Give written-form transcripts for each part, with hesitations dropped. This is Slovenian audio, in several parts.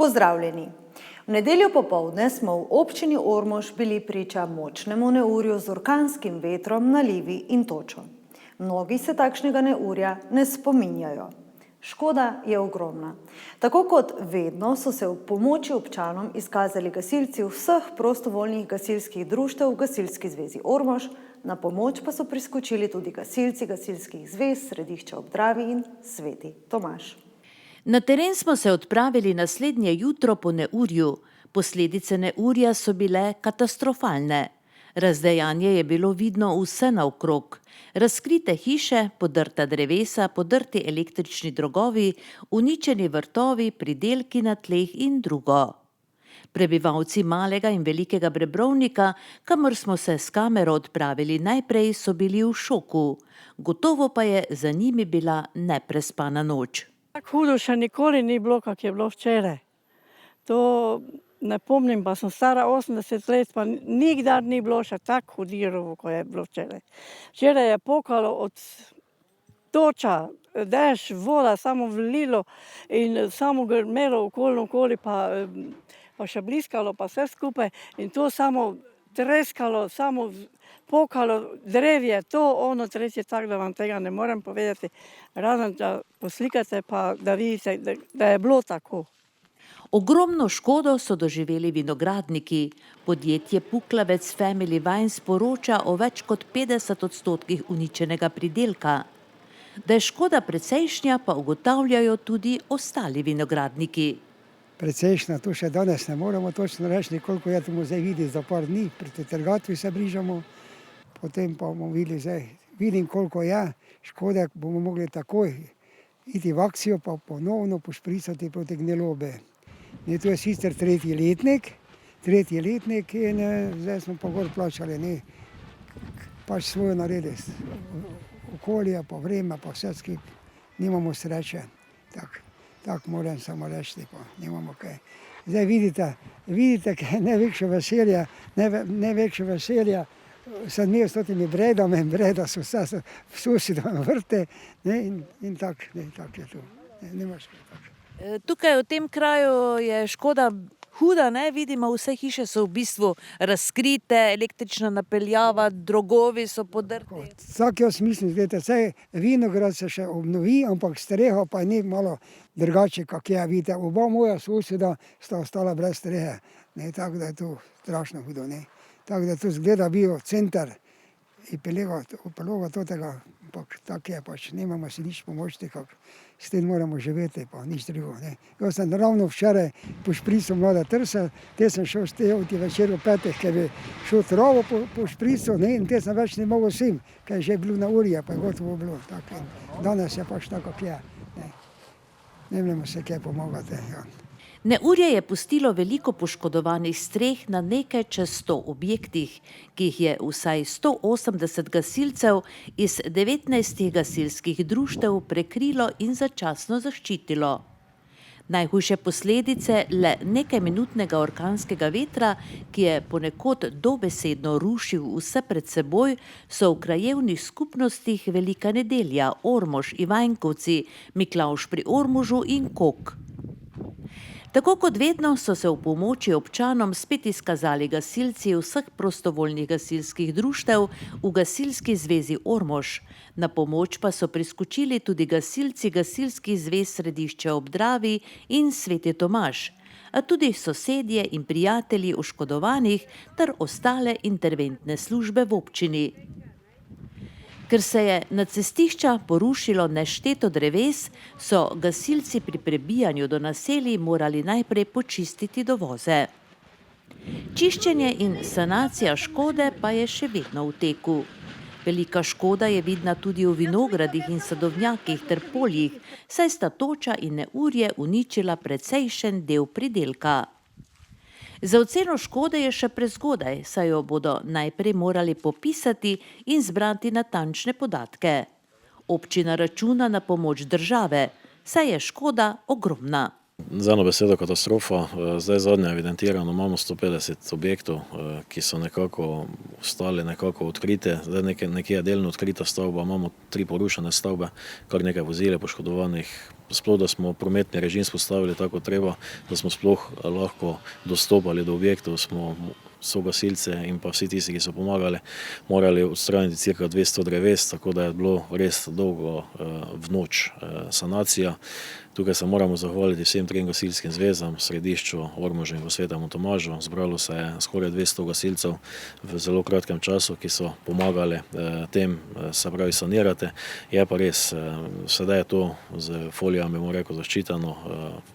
Pozdravljeni. V nedeljo popoldne smo v občini Ormož bili priča močnemu neurju z orkanskim vetrom, nalivi in točo. Mnogi se takšnega neurja ne spominjajo. Škoda je ogromna. Tako kot vedno so se v pomoči občanom izkazali gasilci vseh prostovoljnih gasilskih društev v Gasilski zvezi Ormož, na pomoč pa so priskočili tudi gasilci gasilskih zvez Središče ob Dravi in Sveti Tomaž. Na teren smo se odpravili naslednje jutro po neurju. Posledice neurja so bile katastrofalne. Razdejanje je bilo vidno vse naokrog. Razkrite hiše, podrta drevesa, podrti električni drogovi, uničeni vrtovi, pridelki na tleh in drugo. Prebivalci Malega in Velikega Brebrovnika, kamor smo se s kamero odpravili najprej, so bili v šoku. Gotovo pa je za njimi bila neprespana noč. Tako hudo še nikoli ni bilo, kak je bilo včeraj. To ne pomnim, pa sem stara 80 let, pa nikdar ni bilo še tako hudirovo, ko je bilo včeraj. Včeraj je pokalo od toča, dež, voda, samo vlilo in samo grmelo okoli, pa še bliskalo, pa vse skupaj. In to samo treskalo, samo pokalo drevje, to, ono, tretje, tako da vam tega ne morem povedati. Razen, da poslikate pa da vidite, da je bilo tako. Ogromno škodo so doživeli vinogradniki. Podjetje Puklavec Family Wines poroča o več kot 50% uničenega pridelka. Da je škoda precejšnja, pa ugotavljajo tudi ostali vinogradniki. Precejšnja, to še danes ne moremo točno reči, koliko je to zdaj videti za par dni, pri trgatvi se bližamo, potem pa bomo videli zdaj, vidim koliko je, škode bomo mogli takoj iti v akcijo, pa ponovno pošpricati proti gnelobe. To je sicer tretji letnik in zdaj smo pa gor plačali, pač svojo narediti, okolje, pa vreme, pa vse skupaj, nimamo sreče, tako moram samo reči, pa nimamo kaj. Zdaj vidite, kaj je največje veselje, sem imel s totimi bredami, breda so vse v sosedovem vrte in tako je to, nimaš kaj tako. Tukaj v tem kraju je škoda huda, ne? Vidimo, vse hiše so v bistvu razkrite, električna napeljava, drogovi so podrti. Tako jaz mislim, gledajte, vse vinograd se še obnovi, ampak streha pa ni malo drugače, kak je, vidite, oba moja soseda sta ostala brez strehe, tako da je to strašno hudo, tako da to zgleda bil center epiloga totega, ampak tako je pač, nimamo si nič pomočiti, s tem moramo živeti, pa nič drugo, Jaz sem ravno včeraj pošprical mlade trse, te sem šel stevati večer v 5, ker bi šel travo pošprical, in te sem več ne mogel sim, ker je že bilo neurje, pa je gotovo bilo, tako in danes je pač tako, kak je, ne vemo se kaj pomagati, Neurje je pustilo veliko poškodovanih streh na nekaj čez 100 objektih, ki jih je vsaj 180 gasilcev iz 19 gasilskih društev prekrilo in začasno zaščitilo. Najhujše posledice le nekajminutnega orkanskega vetra, ki je ponekod dobesedno rušil vse pred seboj, so v krajevnih skupnostih Velika Nedelja, Ormož, Ivajnkovci, Miklavž pri Ormožu in Kok. Tako kot vedno so se v pomoči občanom spet izkazali gasilci vseh prostovoljnih gasilskih društev v Gasilski zvezi Ormož. Na pomoč pa so priskočili tudi gasilci gasilskih zvez Središče ob Dravi in Sveti Tomaž, a tudi sosedje in prijatelji oškodovanih ter ostale interventne službe v občini. Ker se je na cestišča porušilo nešteto dreves, so gasilci pri prebijanju do naselij morali najprej počistiti dovoze. Čiščenje in sanacija škode pa je še vedno v teku. Velika škoda je vidna tudi v vinogradih in sadovnjakih ter poljih, saj sta toča in neurje uničila precejšen del pridelka. Za oceno škode je še prezgodaj, saj jo bodo najprej morali popisati in zbrati natančne podatke. Občina računa na pomoč države, saj je škoda ogromna. Z eno besedo katastrofa. Zdaj zadnje evidentirano imamo 150 objektov, ki so nekako ostali odkrite. Zdaj nekje je delno odkrita stavba, imamo 3 porušene stavbe, kar nekaj vozil je poškodovanih. Sploh, da smo prometni režim spostavili tako treba, da smo sploh lahko dostopali do objektov, smo gasilce in pa vsi tisti, ki so pomagali, morali odstraniti cirka 200 dreves, tako da je bilo res dolgo v noč sanacija. Tukaj se moramo zahvaliti vsem 3 gasilskim zvezam, Središču, Ormožu in v Svetem Tomažu. Zbralo se je skoraj 200 gasilcev v zelo kratkem času, ki so pomagali tem, se pravi, sanirati. Je pa res, sedaj je to z folijami, bomo rekel, zaščiteno.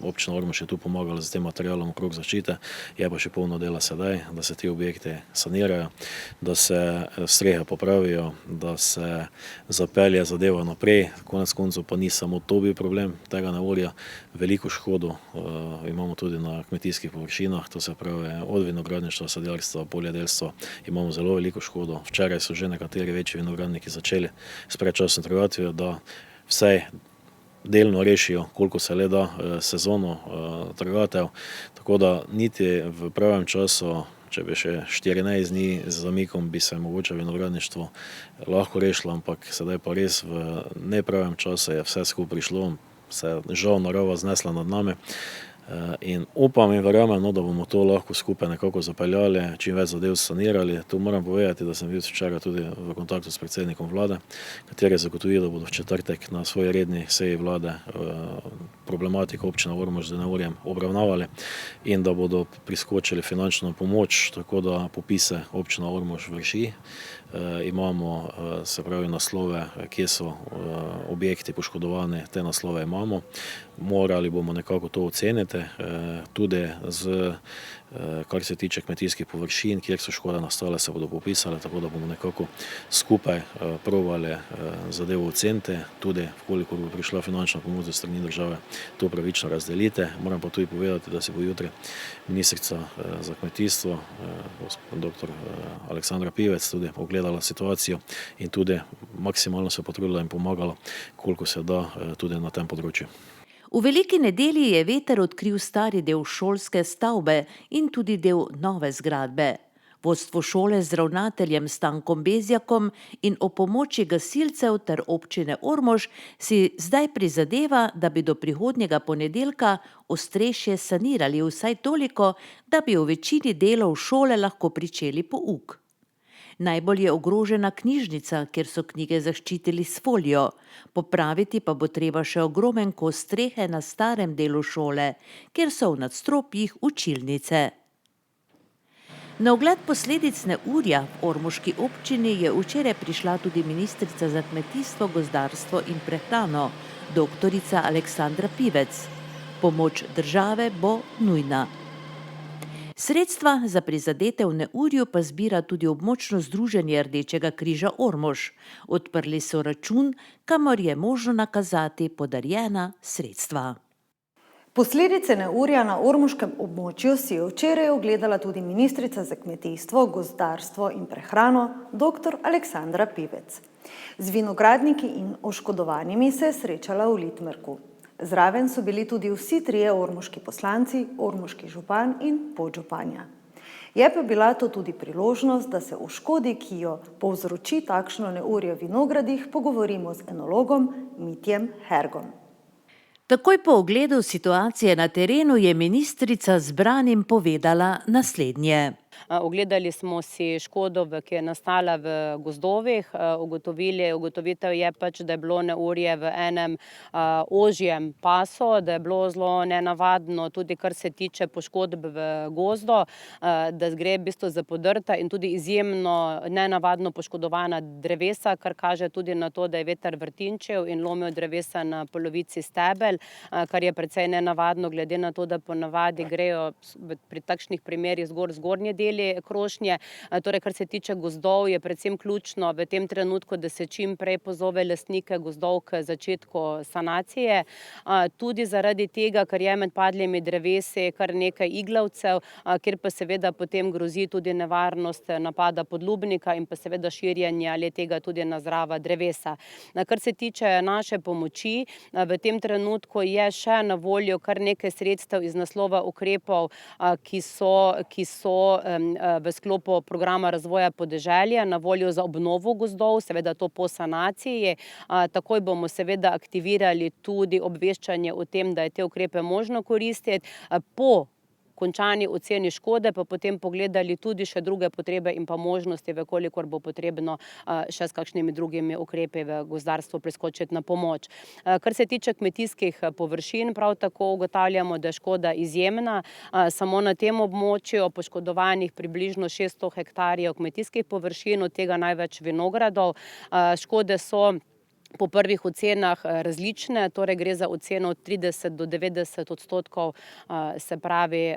Občina Ormož je tu pomagala z tem materialom okrog zaščite. Je pa še polno dela sedaj, da se ti objekti sanirajo, da se strehe popravijo, da se zapelje zadeva naprej. Konec koncev pa ni samo to bil problem tega neurja. Veliko škodo imamo tudi na kmetijskih površinah, to se pravi od vinogradništva, sadjarstva, poljedelstva. Imamo zelo veliko škodo. Včeraj so že nekateri večji vinogradniki začeli s predčasno trgatvijo, da vsaj delno rešijo, koliko se le da sezono trgatev. Tako da niti v pravem času, če bi še 14 dni z zamikom, bi se mogoče vinogradništvo lahko rešilo, ampak sedaj pa res v nepravem času je vse skupaj prišlo, se je žal narava znesla nad nami in upam in verjamem, da bomo to lahko skupaj nekako zapeljali, čim več zadev sanirali. Tu moram povedati, da sem bil včeraj tudi v kontaktu s predsednikom vlade, kateri je zagotovil, da bodo v četrtek na svoji redni seji vlade problematiko občine Ormož z neurjem obravnavali in da bodo priskočili finančno pomoč, tako da popise občina Ormož vrši. Imamo, se pravi, naslove, kje so objekti poškodovani, te naslove imamo. Morali bomo nekako to oceniti, tudi kar se tiče kmetijskih površin, kjer so škode nastale, se bodo popisali, tako da bomo nekako skupaj probali zadevo oceniti, tudi koliko bo prišla finančna pomoč z strani države, to pravično razdelite. Moram pa tudi povedati, da se bo jutri ministrica za kmetijstvo, dr. Aleksandra Pivec, tudi ogledala situacijo in tudi maksimalno se potrudila in pomagala, koliko se da tudi na tem področju. V Veliki nedelji je veter odkril stari del šolske stavbe in tudi del nove zgradbe. Vodstvo šole z ravnateljem Stankom Bezjakom in o pomoči gasilcev ter občine Ormož si zdaj prizadeva, da bi do prihodnjega ponedeljka ostrešje sanirali vsaj toliko, da bi v večini delov šole lahko pričeli pouk. Najbolj je ogrožena knjižnica, kjer so knjige zaščitili s folijo. Popraviti pa bo treba še ogromen kos strehe na starem delu šole, kjer so v nadstropjih učilnice. Na ogled posledic neurja v ormoški občini je včeraj prišla tudi ministrica za kmetijstvo, gozdarstvo in prehrano, doktorica Aleksandra Pivec. Pomoč države bo nujna. Sredstva za prizadete v neurju pa zbira tudi območno združenje Rdečega križa Ormož. Odprli so račun, kamor je možno nakazati podarjena sredstva. Posledice neurja na ormoškem območju si je včeraj ogledala tudi ministrica za kmetijstvo, gozdarstvo in prehrano, dr. Aleksandra Pivec. Z vinogradniki in oškodovanimi se je srečala v Litmerku. Zraven so bili tudi vsi 3 ormoški poslanci, ormoški župan in podžupanja. Je pa bila to tudi priložnost, da se o škodi, ki jo povzroči takšno neurje v vinogradih, pogovorimo z enologom Mitjem Hergom. Takoj po ogledu situacije na terenu je ministrica zbranim povedala naslednje. Ogledali smo si škodo, ki je nastala v gozdovih. Ugotovitev je pač, da je bilo neurje v enem ožjem pasu, da je bilo zelo nenavadno tudi kar se tiče poškodb v gozdu, da gre v bistvu za podrta in tudi izjemno nenavadno poškodovana drevesa, kar kaže tudi na to, da je veter vrtinčil in lomil drevesa na polovici stebel, kar je precej nenavadno glede na to, da ponavadi grejo pri takšnih primerih zgornji deli krošnje. Torej, kar se tiče gozdov, je predvsem ključno v tem trenutku, da se čim prej pozove lastnike gozdov k začetku sanacije. Tudi zaradi tega, ker je med padlimi drevesi kar nekaj iglavcev, kjer pa seveda potem grozi tudi nevarnost napada podlubnika in pa seveda širjenja le-tega tudi na zdrava drevesa. Kar se tiče naše pomoči, v tem trenutku je še na voljo kar nekaj sredstev iz naslova ukrepov, ki so v sklopu programa razvoja podeželja na voljo za obnovo gozdov, seveda to po sanaciji. Takoj bomo seveda aktivirali tudi obveščanje o tem, da je te ukrepe možno koristiti. Po končani oceni škode pa potem pogledali tudi še druge potrebe in pa možnosti, kolikor bo potrebno še s kakšnimi drugimi ukrepi v gozdarstvu priskočiti na pomoč. Kar se tiče kmetijskih površin, prav tako ugotavljamo, da je škoda izjemna. Samo na tem območju poškodovanih približno 600 hektarjev kmetijskih površin, od tega največ vinogradov. Škode so po prvih ocenah različne, torej gre za oceno od 30 do 90%, se pravi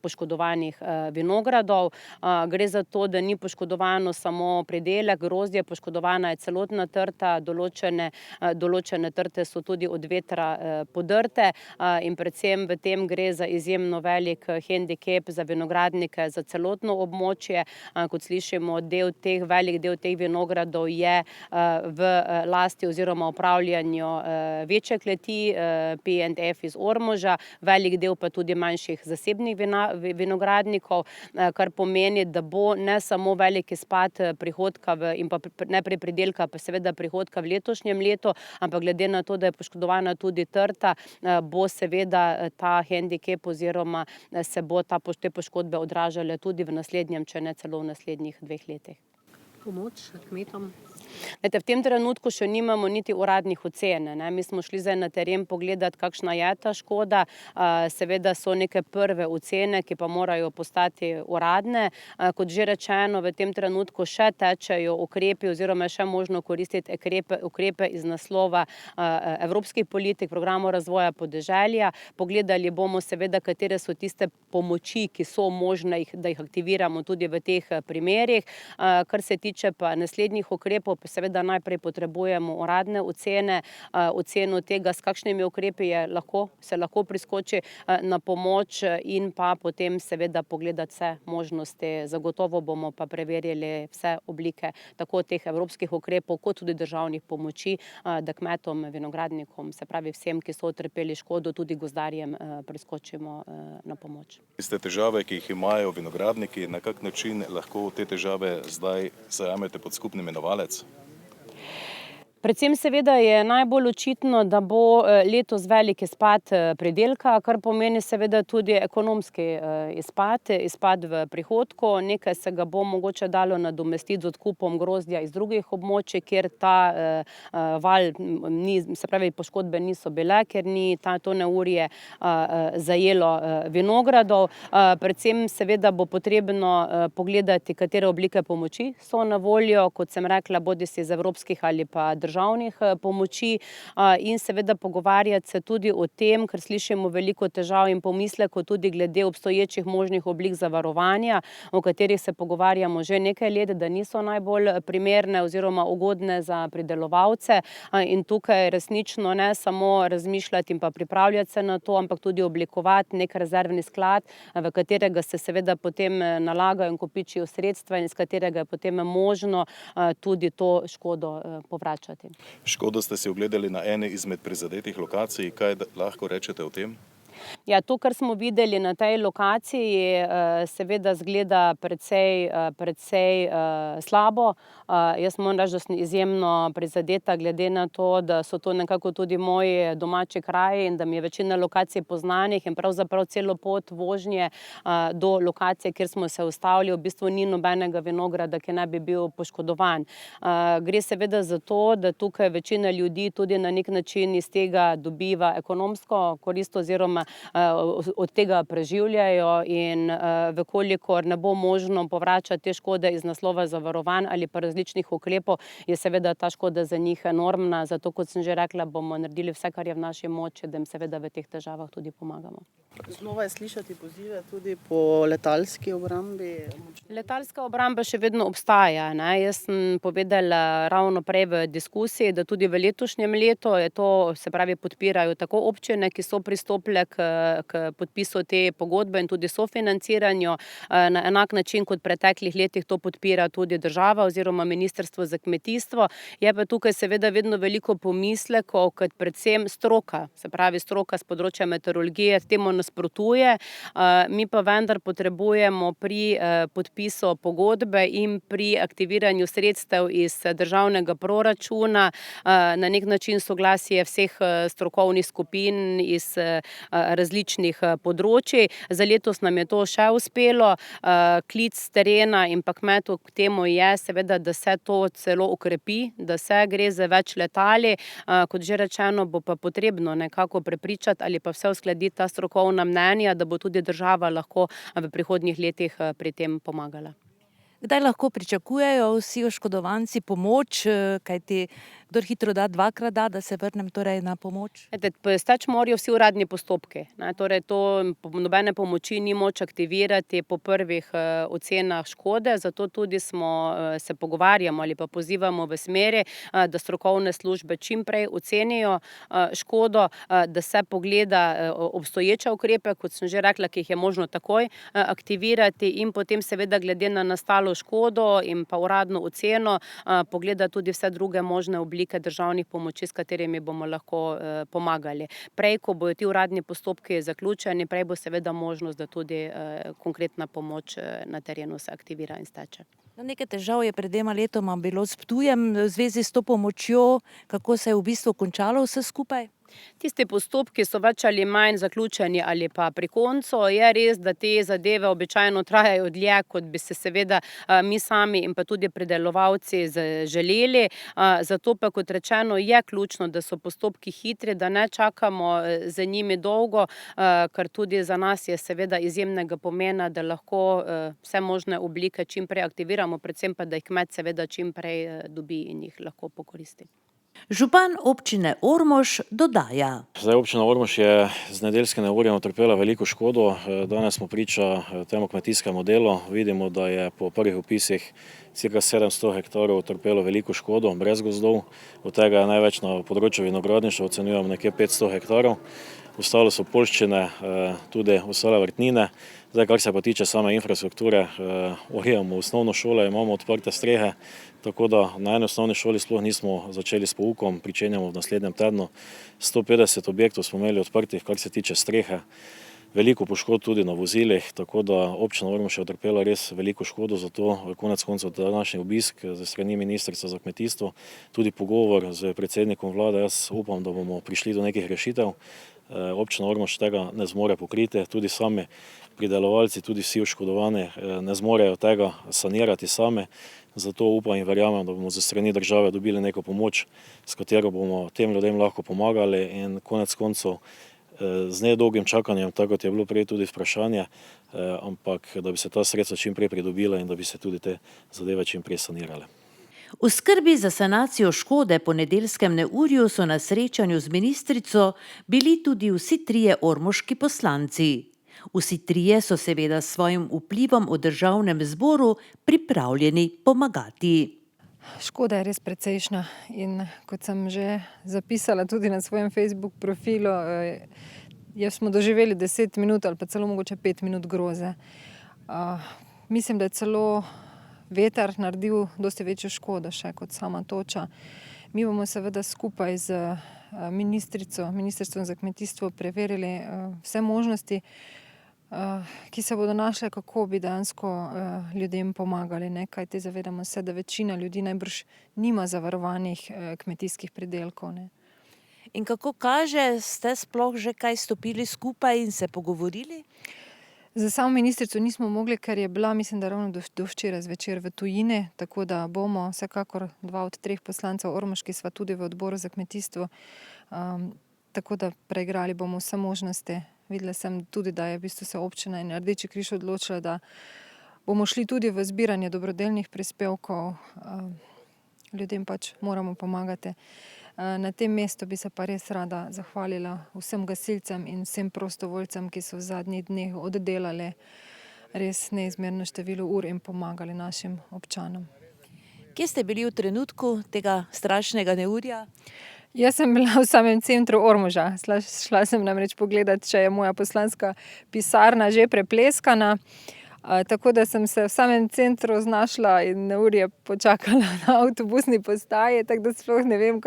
poškodovanih vinogradov. Gre za to, da ni poškodovano samo pridelek, grozdje, poškodovana je celotna trta, določene trte so tudi od vetra podrte in predvsem v tem gre za izjemno velik hendikep za vinogradnike, za celotno območje. Kot slišimo, velik del teh vinogradov je v lasti oziroma upravljanju večje kleti P&F iz Ormoža, velik del pa tudi manjših zasebnih vinogradnikov, kar pomeni, da bo ne samo velik izpad prihodka in pa najprej pridelka, pa seveda prihodka v letošnjem letu, ampak glede na to, da je poškodovana tudi trta, bo seveda ta hendikep oziroma se bo te poškodbe odražale tudi v naslednjem, če ne celo v naslednjih 2 letih. Pomoč kmetom? V tem trenutku še nimamo niti uradnih ocen. Mi smo šli zdaj na teren pogledati, kakšna je ta škoda. Seveda so neke prve ocene, ki pa morajo postati uradne. Kot že rečeno, v tem trenutku še tečejo ukrepi oziroma še možno koristiti ukrepe iz naslova evropskih politik, programov razvoja podeželja. Pogledali bomo seveda, katere so tiste pomoči, ki so možne, da jih aktiviramo tudi v teh primerih. Kar se tiče pa naslednjih ukrepov, pa seveda najprej potrebujemo uradne ocene, oceno tega, s kakšnimi ukrepi se lahko priskoči na pomoč in pa potem seveda pogledati vse možnosti. Zagotovo bomo pa preverili vse oblike tako teh evropskih ukrepov, kot tudi državnih pomoči, da kmetom, vinogradnikom, se pravi vsem, ki so utrpeli škodo, tudi gozdarjem priskočimo na pomoč. Tiste težave, ki jih imajo vinogradniki, na kak način lahko te težave zdaj zajamete pod skupni imenovalec? Predvsem seveda je najbolj očitno, da bo letos velik izpad pridelka, kar pomeni seveda tudi ekonomski izpad v prihodku. Nekaj se ga bo mogoče dalo nadomestiti z odkupom grozdja iz drugih območij, kjer ta val, se pravi poškodbe niso bile, ker ni to neurje zajelo vinogradov. Predvsem seveda bo potrebno pogledati, katere oblike pomoči so na voljo, kot sem rekla, bodisi iz evropskih ali pa državnih pomoči in seveda pogovarjati se tudi o tem, ker slišimo veliko težav in pomislekov tudi glede obstoječih možnih oblik zavarovanja, o katerih se pogovarjamo že nekaj let, da niso najbolj primerne oziroma ugodne za pridelovalce in tukaj resnično ne samo razmišljati in pa pripravljati se na to, ampak tudi oblikovati nek rezervni sklad, v katerega se seveda potem nalagajo in kopičijo sredstva in iz katerega je potem možno tudi to škodo povračati. Škodo ste si ogledali na eni izmed prizadetih lokacij. Kaj lahko rečete o tem? Ja, to, kar smo videli na tej lokaciji, seveda zgleda precej slabo. Jaz moram reči, da sem izjemno prizadeta glede na to, da so to nekako tudi moji domači kraji in da mi je večina lokacij poznanih in pravzaprav celo pot vožnje do lokacije, kjer smo se ustavili, v bistvu ni nobenega vinograda, ki ne bi bil poškodovan. Gre seveda za to, da tukaj večina ljudi tudi na nek način iz tega dobiva ekonomsko korist oziroma od tega preživljajo in vekolikor ne bo možno povračati te škode iz naslova zavarovanj ali pa različnih ukrepov, je seveda ta škoda za njih enormna. Zato, kot sem že rekla, bomo naredili vse, kar je v naši moči, da jim seveda v teh težavah tudi pomagamo. Znova je slišati pozive tudi po letalski obrambi. Letalska obramba še vedno obstaja, ne. Jaz sem povedala ravno prej v diskusiji, da tudi v letošnjem letu je to, se pravi, podpirajo tako občine, ki so pristopile k podpisu te pogodbe in tudi sofinanciranju. Na enak način kot v preteklih letih to podpira tudi država oziroma Ministrstvo za kmetijstvo. Je pa tukaj seveda vedno veliko pomislekov, kot predvsem stroka, se pravi stroka s področja meteorologije temu nasprotuje. Mi pa vendar potrebujemo pri podpisu pogodbe in pri aktiviranju sredstev iz državnega proračuna na nek način soglasje vseh strokovnih skupin iz različnih področij. Za letos nam je to še uspelo. Klic s terena in pa kmetov k temu je seveda, da se to celo okrepi, da se gre za več letali. Kot že rečeno, bo pa potrebno nekako prepričati ali pa vse uskladiti ta strokovna mnenja, da bo tudi država lahko v prihodnjih letih pri tem pomagala. Kdaj lahko pričakujejo vsi oškodovanci pomoč, kajti kdor hitro da, dvakrat da, da se vrnem torej na pomoč? Steči morajo vsi uradni postopki, ne, torej to nobene pomoči ni moč aktivirati po prvih ocenah škode, zato tudi se pogovarjamo ali pa pozivamo v smeri, da strokovne službe čim prej ocenijo škodo, da se pogleda obstoječe ukrepe, kot sem že rekla, ki jih je možno takoj aktivirati in potem seveda glede na nastalo škodo in pa uradno oceno pogleda tudi vse druge možne oblike državnih pomoči, s katerimi bomo lahko pomagali. Prej, ko bodo ti uradni postopki zaključeni, prej bo seveda možnost, da tudi konkretna pomoč na terenu se aktivira in steče. Nekaj težav je pred 2 letoma bilo s Ptujem v zvezi s to pomočjo. Kako se je v bistvu končalo vse skupaj? Tisti postopki so več ali manj zaključeni ali pa pri koncu. Je res, da te zadeve običajno trajajo dlje, kot bi se seveda mi sami in pa tudi pridelovalci želeli. Zato pa, kot rečeno, je ključno, da so postopki hitri, da ne čakamo za njimi dolgo, kar tudi za nas je seveda izjemnega pomena, da lahko vse možne oblike čim prej aktiviramo, predvsem pa, da jih kmet seveda čim prej dobi in jih lahko pokoristi. Župan občine Ormož dodaja. Občina Ormož je z nedeljskim neurjem utrpela veliko škodo. Danes smo priča temu kmetijskemu delu. Vidimo, da je po prvih opisih cirka 700 hektarov utrpelo veliko škodo brez gozdov. Od tega je največ na področju vinogradništva, ocenjujemo nekje 500 hektarov. Ostalo so poljščine, tudi ostale vrtnine. Zdaj, kar se pa tiče same infrastrukture, urejamo osnovno šolo, imamo odprte strehe, tako da na eni osnovni šoli sploh nismo začeli s poukom, pričenjamo v naslednjem tednu. 150 objektov smo imeli odprtih, kar se tiče strehe. Veliko poškodb tudi na vozilih, tako da občina Ormož je utrpela res veliko škodo, zato konec koncev današnji obisk ze strani Ministrstva za kmetijstvo, tudi pogovor z predsednikom vlade, jaz upam, da bomo prišli do nekih rešitev. Občina Ormož tega ne zmore pokriti, tudi sami pridelovalci, tudi vsi oškodovani ne zmorejo tega sanirati sami. Zato upam in verjamem, da bomo ze strani države dobili neko pomoč, s katero bomo tem ljudem lahko pomagali in konec koncev z nedolgim čakanjem, tako kot je bilo prej tudi vprašanje, ampak da bi se ta sredstva čim prej pridobila in da bi se tudi te zadeve čim prej sanirale. V skrbi za sanacijo škode po nedeljskem neurju so na srečanju z ministrico bili tudi vsi trije ormoški poslanci. Vsi trije so seveda s svojim vplivom v državnem zboru pripravljeni pomagati. Škoda je res precejšnja in kot sem že zapisala tudi na svojem Facebook profilu, smo doživeli 10 minut ali pa celo mogoče 5 minut groze. Mislim, da je celo veter naredil dosti večjo škodo še kot sama toča. Mi bomo seveda skupaj z Ministrstvom za kmetijstvo preverili vse možnosti, ki se bodo našle, kako bi dejansko ljudem pomagali, ne? Kajti zavedamo se, da večina ljudi najbrž nima zavarovanih kmetijskih pridelkov, ne? In kako kaže, ste sploh že kaj stopili skupaj in se pogovorili? Za samo ministrico nismo mogli, ker je bila, mislim, da ravno do včeraj zvečer v tujini, tako da bomo vsekakor 2 od 3 poslancev ormoški sva tudi v odboru za kmetijstvo, tako da preigrali bomo vse možnosti. Videla sem tudi, da je v bistvu se občina in Rdeči križ odločila, da bomo šli tudi v zbiranje dobrodelnih prispevkov. Ljudem pač moramo pomagati. Na tem mestu bi se pa res rada zahvalila vsem gasilcem in vsem prostovoljcem, ki so v zadnjih dneh oddelali res neizmerno število ur in pomagali našim občanom. Kje ste bili v trenutku tega strašnega neurja? Jaz sem bila v samem centru Ormoža. Šla sem namreč pogledat, če je moja poslanska pisarna že prepleskana. Tako da sem se v samem centru znašla in neurje počakala na avtobusni postaji, tako da sploh ne vem,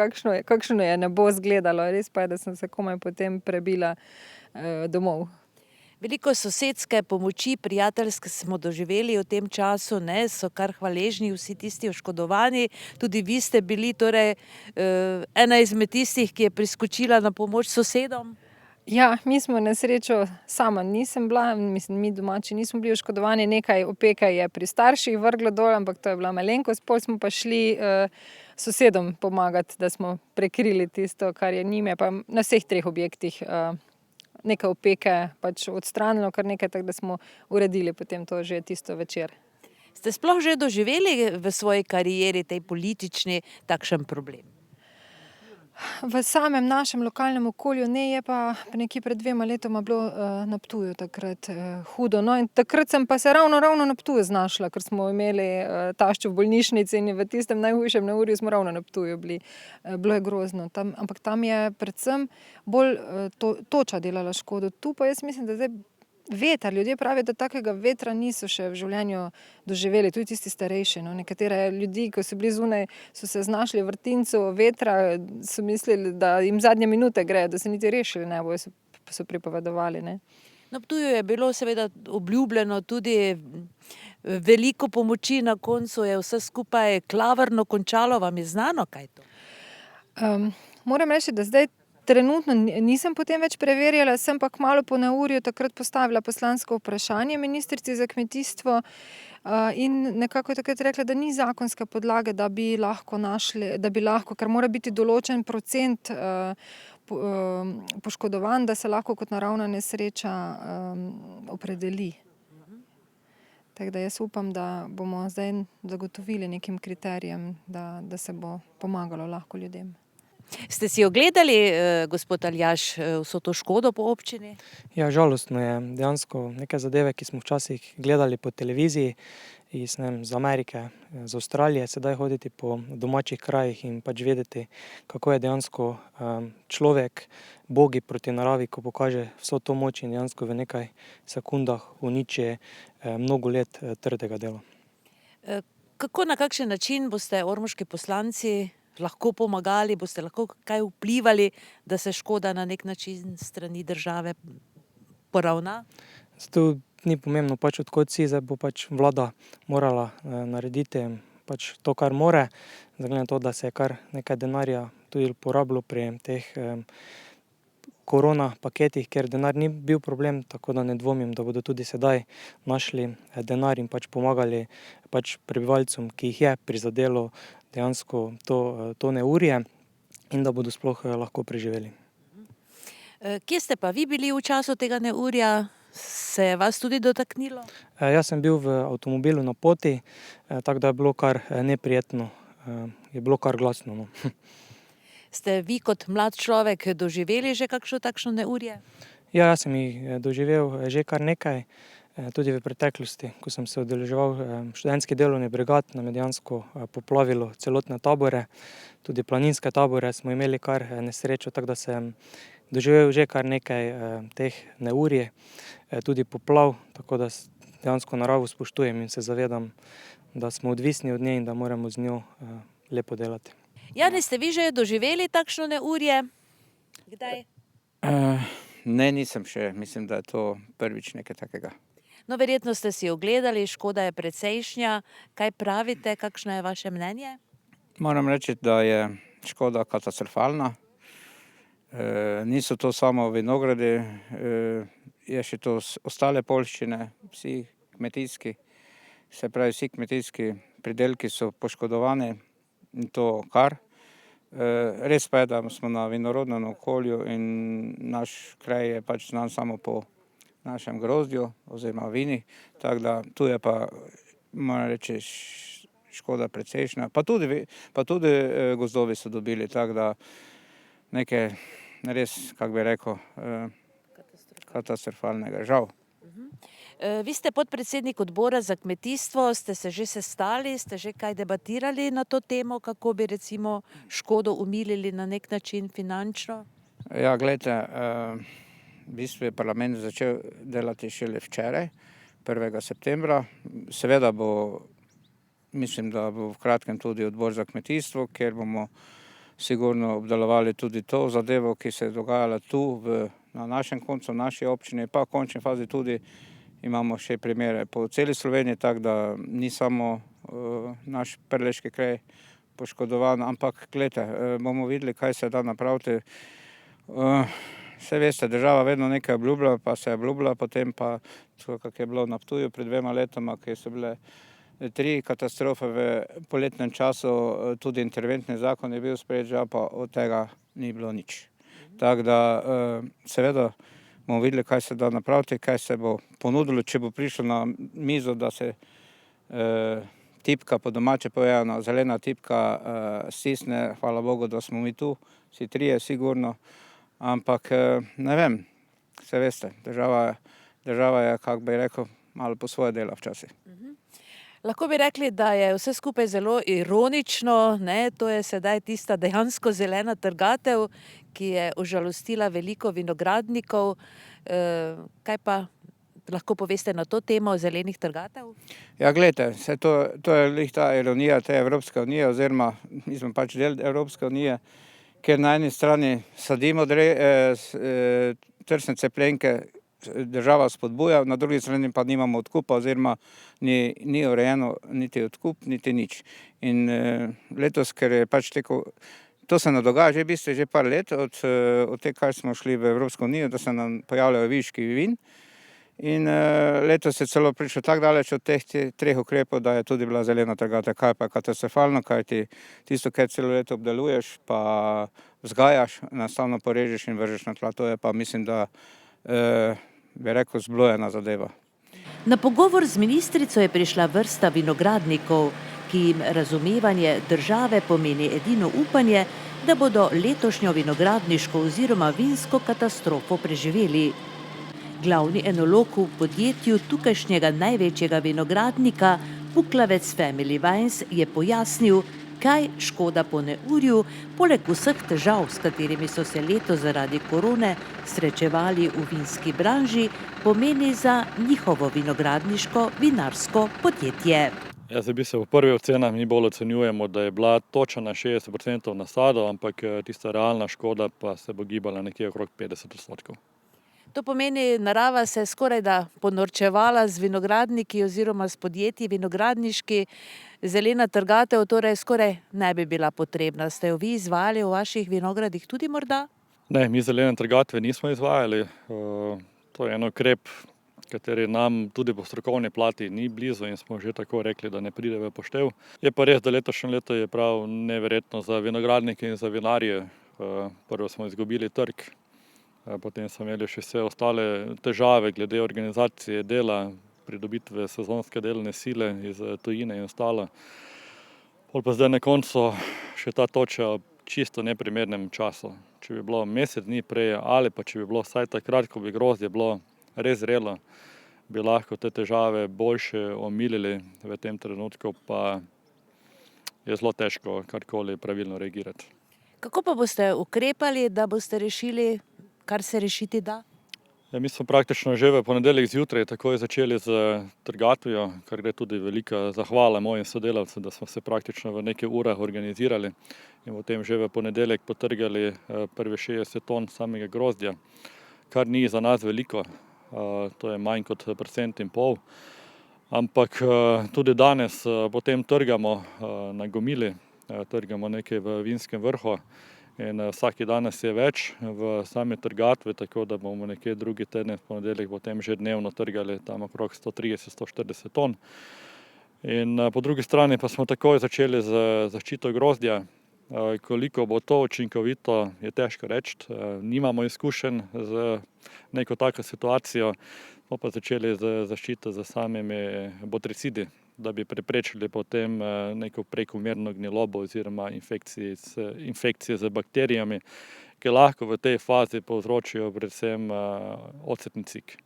kakšno je nebo izgledalo. Res pa je, da sem se komaj potem prebila domov. Veliko sosedske pomoči, prijateljske smo doživeli v tem času, ne, so kar hvaležni vsi tisti oškodovani. Tudi vi ste bili torej ena izmed tistih, ki je priskočila na pomoč sosedom. Ja, mi smo na srečo, sama nisem bila, mislim, mi domači nismo bili oškodovani, nekaj opeke je pri starših vrglo dol, ampak to je bila malenkost, pol smo pa šli sosedom pomagati, da smo prekrili tisto, kar je njime, pa na vseh 3 objektih nekaj opeke pač odstranilo, kar nekaj, tako da smo uredili potem to že tisto večer. Ste sploh že doživeli v svoji karieri, tej politični, takšen problem? V samem našem lokalnem okolju ne, je pa nekje pred 2 letoma bilo na Ptuju takrat hudo. No, in takrat sem pa se ravno na Ptuju znašla, ker smo imeli taščo v bolnišnici in v tistem najhujšem neurju smo ravno na Ptuju bili. Bilo je grozno, ampak tam je predvsem bolj toča delala škodo. Tu pa jaz mislim, da zdaj veter, ljudje pravijo, da takega vetra niso še v življenju doživeli, tudi tisti starejši. No. Nekatere ljudi, ko so bili zunaj, so se znašli v vrtincu vetra, so mislili, da jim zadnje minute grejo, da se niti rešili ne bojo, so pripovedovali. Ne. Na Ptuju je bilo seveda obljubljeno tudi veliko pomoči, na koncu je vse skupaj klavrno končalo, vam je znano kaj to? Moram reči, da zdaj trenutno nisem potem več preverjala, sem pa kmalu po neurju takrat postavila poslansko vprašanje ministrici za kmetijstvo in nekako je takrat rekla, da ni zakonske podlage, da bi lahko, ker mora biti določen procent poškodovan, da se lahko kot naravna nesreča opredeli. Tako da jaz upam, da bomo zdaj zagotovili nekim kriterijem, da se bo pomagalo lahko ljudem. Ste si ogledali, gospod Aljaž, vso to škodo po občini? Ja, žalostno je dejansko neke zadeve, ki smo včasih gledali po televiziji iz Amerike, iz Avstralije, sedaj hoditi po domačih krajih in pač vedeti, kako je dejansko človek, bogi proti naravi, ko pokaže vso to moč in dejansko v nekaj sekundah uniči mnogo let trdega dela. Kako, na kakšen način boste ormoški poslanci lahko pomagali, boste lahko kaj vplivali, da se škoda na nek način strani države poravna? Zato ni pomembno, pač odkot si, zdaj bo pač vlada morala narediti pač to, kar more, glede na to, da se je kar nekaj denarja tudi porabilo pri teh korona paketih, ker denar ni bil problem, tako da ne dvomim, da bodo tudi sedaj našli denar in pač pomagali pač prebivalcem, ki jih je prizadelo dejansko to neurje in da bodo sploh lahko preživeli. Kje ste pa vi bili v času tega neurja? Se je vas tudi dotaknilo? Jaz sem bil v avtomobilu na poti, tako da je bilo kar neprijetno, je bilo kar glasno. No. Ste vi kot mlad človek doživeli že kakšno takšno neurje? Ja, jaz sem jih doživel že kar nekaj, tudi v preteklosti, ko sem se udeleževal študentski delovni brigad, nam je dejansko poplavilo celotne tabore, tudi planinske tabore smo imeli kar nesrečo, tako da sem doživel že kar nekaj teh neurij, tudi poplav, tako da dejansko naravo spoštujem in se zavedam, da smo odvisni od nje in da moramo z njo lepo delati. Jani, ste vi že doživeli takšno neurje? Kdaj? Ne, nisem še, mislim, da je to prvič nekaj takega. No, verjetno ste si ogledali, škoda je precejšnja. Kaj pravite, kakšno je vaše mnenje? Moram reči, da je škoda katastrofalna. Niso to samo vinogradi, je še to ostale poljščine, vsi kmetijski, se pravi vsi kmetijski pridelki so poškodovani in to kar. Res pa je, da smo na vinorodnem okolju in naš kraj je pač znan samo po našem grozdju oziroma vini, tako da tu je pa, moram reči, škoda precejšnja. Pa tudi gozdovi so dobili, tako da nekaj res, kako bi rekel, katastrofalnega, žal. Vi ste podpredsednik odbora za kmetijstvo, ste se že sestali, ste že kaj debatirali na to temo, kako bi recimo škodo omilili na nek način finančno? Ja, glejte, v bistvu je parlament začel delati šele včeraj, 1. septembra. Seveda mislim, da bo v kratkem tudi odbor za kmetijstvo, kjer bomo sigurno obdelovali tudi to zadevo, ki se je dogajala tu na našem koncu, v naši občini, pa v končni fazi tudi imamo še primere po celi Sloveniji, tako da ni samo naš prleški kraj poškodovan, ampak gledajte, bomo videli, kaj se da napraviti. Saj veste, država vedno nekaj obljublja, pa se je obljubila, potem pa, kako je bilo na Ptuju pred 2 letoma, ki so bile 3 katastrofe v poletnem času, tudi interventni zakon je bil sprejet, žal pa od tega ni bilo nič. Tako da seveda bomo videli, kaj se da napraviti, kaj se bo ponudilo, če bo prišlo na mizo, da se tipka, po domače povedano, zelena tipka stisne, hvala Bogu, da smo mi tu, vsi trije sigurno, ampak ne vem, saj veste, država je, kako bi rekel, malo po svoje dela včasih. Lahko bi rekli, da je vse skupaj zelo ironično, ne? To je sedaj tista dejansko zelena trgatev, ki je užalostila veliko vinogradnikov. Kaj pa lahko poveste na to temo zelenih trgatev? Ja, gledajte, to je lih ta ironija te Evropske unije, oziroma mi smo pač del Evropske unije, kjer na eni strani sadimo trsne ceplenke, država spodbuja, na drugi strani pa nimamo odkupa oziroma ni urejeno niti odkup, niti nič. In letos, ker je pač to se nam dogaja že v bistvu že par let, od tega, kar smo šli v Evropsko unijo, da se nam pojavljajo viški vin. In letos je celo prišlo tako daleč od teh 3 ukrepov, da je tudi bila zelena trgatev, kaj pa katastrofalno, kajti tisto, kar celo leto obdeluješ, pa vzgajaš, enostavno porežeš in vržeš na tla. To je pa, mislim, da bi rekel, zblojena zadeva. Na pogovor z ministrico je prišla vrsta vinogradnikov, ki jim razumevanje države pomeni edino upanje, da bodo letošnjo vinogradniško oziroma vinsko katastrofo preživeli. Glavni enolog v podjetju tukajšnjega največjega vinogradnika, Puklavec Family Wines, je pojasnil, kaj škoda po neurju, poleg vseh težav, s katerimi so se letos zaradi korone srečevali v vinski branži, pomeni za njihovo vinogradniško vinarsko podjetje. Jaz v bistvu v prvi ocenah mi bolj ocenjujemo, da je bila toča na 60% nasadov, ampak tista realna škoda pa se bo gibala nekje okrog 50%. To pomeni, narava se je skoraj da ponorčevala z vinogradniki oziroma s podjetji vinogradniški. Zelena trgatev torej skoraj ne bi bila potrebna. Ste jo vi izvajali v vaših vinogradih tudi morda? Ne, mi zelene trgatve nismo izvajali. To je en ukrep, kateri nam tudi po strokovni plati ni blizu in smo že tako rekli, da ne pride v poštev. Je pa res, da letošnje leto je prav neverjetno za vinogradnike in za vinarje. Prvo smo izgubili trg. Potem smo imeli še vse ostale težave glede organizacije dela, pridobitve sezonske delovne sile iz tujine in ostalo. Pol pa zdaj na koncu še ta toča ob čisto neprimernem času. Če bi bilo mesec dni prej ali pa če bi bilo vsaj takrat, ko bi grozdje bilo res zrelo, bi lahko te težave boljše omilili. V tem trenutku pa je zelo težko karkoli pravilno reagirati. Kako pa boste ukrepali, da boste rešili, kar se rešiti da? Mi smo praktično že v ponedeljek zjutraj takoj začeli z trgatvijo, kar gre tudi velika zahvala mojim sodelavcem, da smo se praktično v nekaj urah organizirali in potem že v ponedeljek potrgali prve 60 ton samega grozdja, kar ni za nas veliko, to je manj kot 1,5 %, ampak tudi danes potem trgamo na gomili, trgamo nekaj v Vinskem vrhu. In vsaki danes je več v sami trgatvi, tako da bomo nekje drugi teden v ponedeljek potem že dnevno trgali tam okrog 130-140 ton. In po drugi strani pa smo takoj začeli z zaščito grozdja. Koliko bo to učinkovito, je težko reči. Nimamo izkušenj z neko tako situacijo, smo pa začeli z zaščito z samimi botricidi, da bi preprečili potem neko prekomerno gnilobo oziroma infekcije z bakterijami, ki lahko v tej fazi povzročijo predvsem ocetni cik.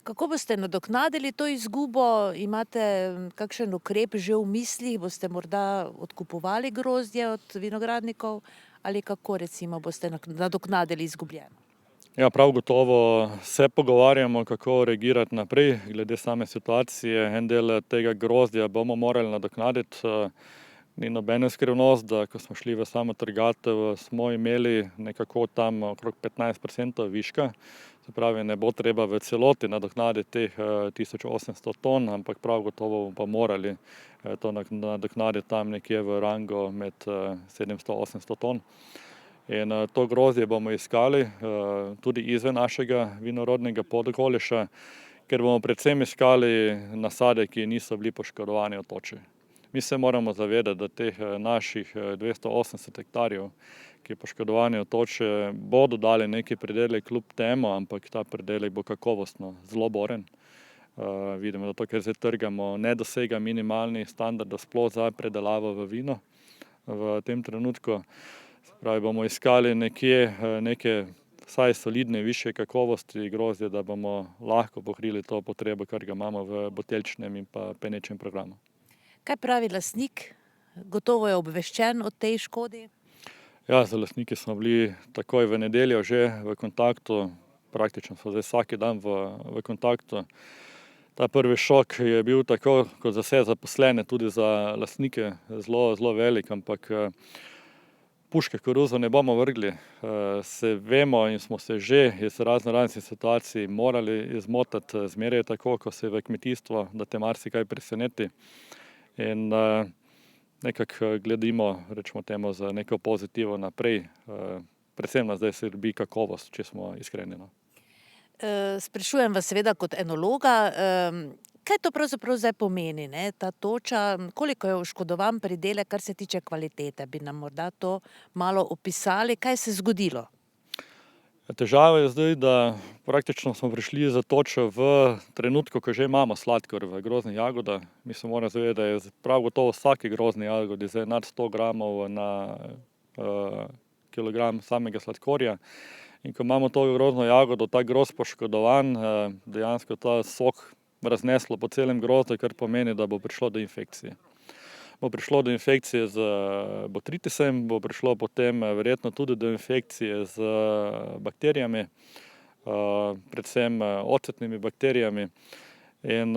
Kako boste nadoknadili to izgubo? Imate kakšen ukrep že v mislih? Boste morda odkupovali grozdje od vinogradnikov ali kako recimo boste nadoknadili izgubljeno? Ja, prav gotovo se pogovarjamo, kako reagirati naprej glede same situacije. En del tega grozdja bomo morali nadoknaditi. Ni nobena skrivnost, da ko smo šli v samo trgatev, smo imeli nekako tam okrog 15% viška. Se pravi, ne bo treba v celoti nadoknaditi teh 1800 ton, ampak prav gotovo pa morali to nadoknaditi tam nekje v rangu med 700-800 ton. In to grozdje bomo iskali tudi izven našega vinorodnega podokoliša, ker bomo predvsem iskali nasade, ki niso bili poškodovani od toče. Mi se moramo zavedati, da teh naših 280 hektarjev, ki je poškodovani od toče, bodo dali neki pridelek kljub temu, ampak ta pridelek bo kakovostno zelo boren. Vidimo, da to, ker zdaj trgamo, ne dosega minimalnih standardov sploh za predelavo v vino v tem trenutku. Pravi, bomo iskali nekje neke vsaj solidne, višje kakovosti grozdja, da bomo lahko pokrili to potrebo, kar ga imamo v buteljčnem in pa penečem programu. Kaj pravi lastnik? Gotovo je obveščen o tej škodi? Ja, z lastniki smo bili takoj v nedeljo že v kontaktu, praktično smo zdaj vsak dan v kontaktu. Ta prvi šok je bil tako kot za vse zaposlene, tudi za lastnike zelo velik, ampak puške v koruzo ne bomo vrgli. Se vemo in smo se že iz raznoraznih situacij morali izmotati, zmeraj je tako, ko se v kmetijstvo, da te marsikaj preseneti. In nekako gledimo, rečemo temu, za neko pozitivo naprej. Predvsem nas zdaj skrbi kakovost, če smo iskreni. Sprašujem vas seveda kot enologa, kaj to pravzaprav zdaj pomeni, ne? Ta toča, koliko je oškodovan pridelek, kar se tiče kvalitete? Bi nam morda to malo opisali, kaj se je zgodilo? Težava je zdaj, da praktično smo prišli za točo v trenutku, ko že imamo sladkor v grozdnih jagodah. Mi se moramo zavedati, da je prav gotovo vsaki grozdni jagodi zdaj nad 100 gramov na kilogram samega sladkorja. In ko imamo to grozdno jagodo, ta grozd poškodovan, dejansko ta sok razneslo po celem grozdu, kar pomeni, da bo prišlo do infekcije. Bo prišlo do infekcije z botritisem, bo prišlo potem verjetno tudi do infekcije z bakterijami, predvsem ocetnimi bakterijami. In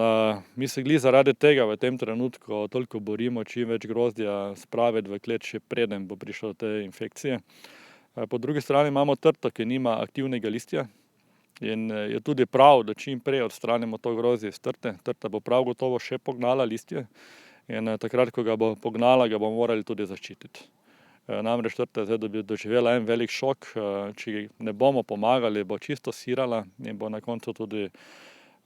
mi se glih zaradi tega v tem trenutku toliko borimo, čim več grozdja spraviti v klet, še preden bo prišlo do te infekcije. Po drugi strani imamo trto, ki nima aktivnega listja. In je tudi prav, da čim prej odstranimo to grozdje iz trte. Trta bo prav gotovo še pognala listje. In takrat, ko ga bo pognala, ga bomo morali tudi zaščititi. Namreč trta je zdaj doživela en velik šok, če ne bomo pomagali, bo čisto sirala in bo na koncu tudi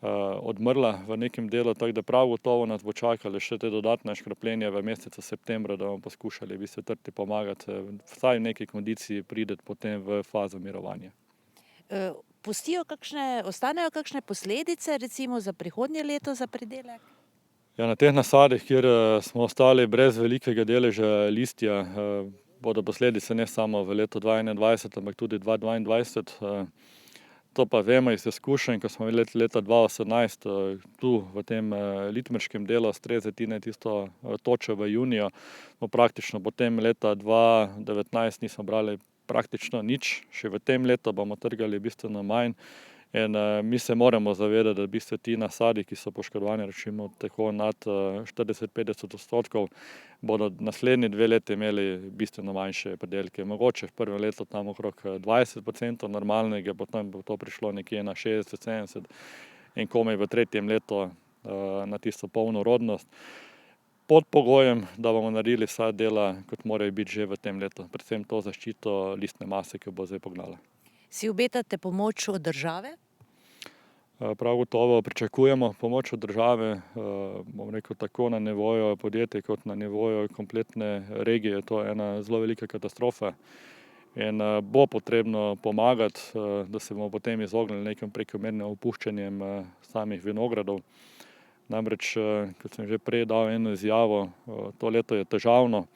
odmrla v nekem delu, tako da prav gotovo nas bo čakalo še te dodatne škropljenje v mesecu septembra, da bomo poskušali v bistvu trti pomagati, vsaj v neki kondiciji prideti potem v fazo mirovanja. Ostanejo kakšne posledice recimo za prihodnje leto za pridelek? Ja, na teh nasadih, kjer smo ostali brez velikega deleža listja, bodo posledice ne samo v letu 2021, ampak tudi 2022. To pa vemo iz izkušenj, ko smo imeli leta 2018 tu v tem Ljutomerskem delu Strezetine, tisto točo v juniju, smo praktično potem leta 2019 nismo brali praktično nič, še v tem letu bomo trgali bistveno manj In mi se moramo zavedati, da v bistvu ti nasadi, ki so poškodovani recimo tako nad 40-50%, bodo naslednji 2 leti imeli bistveno manjše pridelke. Mogoče v prvem letu tam okrog 20% normalnega, potem bo to prišlo nekje na 60-70 in komaj v 3. letu na tisto polno rodnost. Pod pogojem, da bomo naredili vsa dela, kot morajo biti že v tem letu. Predvsem to zaščito listne mase, ki bo zdaj pognala. Si obetate pomoč od države? Prav gotovo pričakujemo pomoč od države, bom rekel tako na nivoju podjetij kot na nivoju kompletne regije. To je ena zelo velika katastrofa in bo potrebno pomagati, da se bomo potem izognili nekim prekomernim opuščanjem samih vinogradov. Namreč, kot sem že prej dal eno izjavo, to leto je težavno.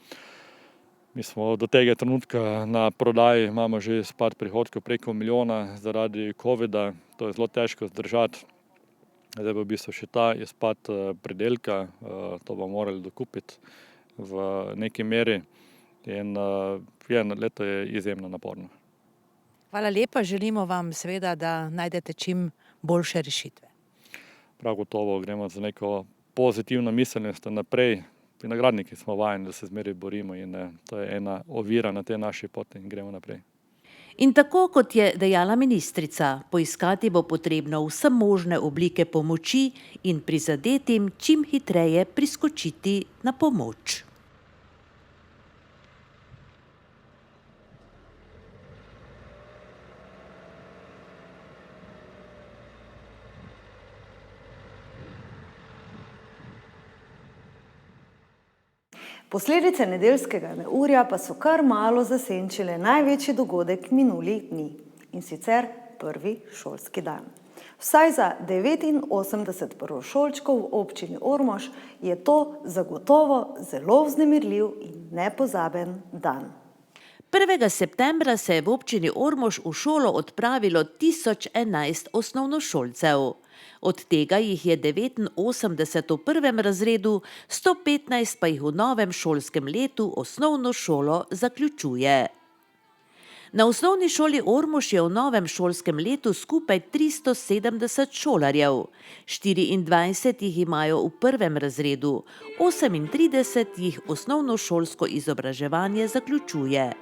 Mi smo do tega trenutka na prodaji, imamo že izpad prihodkov preko 1 milijona zaradi covida, to je zelo težko zdržati. Zdaj bo v bistvu še ta izpad pridelka, to bomo morali dokupiti v neki meri in leto je izjemno naporno. Hvala lepa, želimo vam seveda, da najdete čim boljše rešitve. Prav gotovo gremo za neko pozitivno miselnost naprej. Vinogradniki smo vajeni, da se zmeraj borimo in to je ena ovira na tej naši poti in gremo naprej. In tako kot je dejala ministrica, poiskati bo potrebno vse možne oblike pomoči in prizadetim čim hitreje priskočiti na pomoč. Posledice nedeljskega neurja pa so kar malo zasenčile največji dogodek minulih dni, in sicer prvi šolski dan. Vsaj za 89 prvošolčkov v občini Ormož je to zagotovo zelo vznemirljiv in nepozaben dan. 1. septembra se je v občini Ormož v šolo odpravilo 1011 osnovnošolcev. Od tega jih je 89 v 1. razredu, 115 pa jih v novem šolskem letu osnovno šolo zaključuje. Na osnovni šoli Ormož je v novem šolskem letu skupaj 370 šolarjev. 24 jih imajo v 1. razredu, 38 jih osnovnošolsko izobraževanje zaključuje.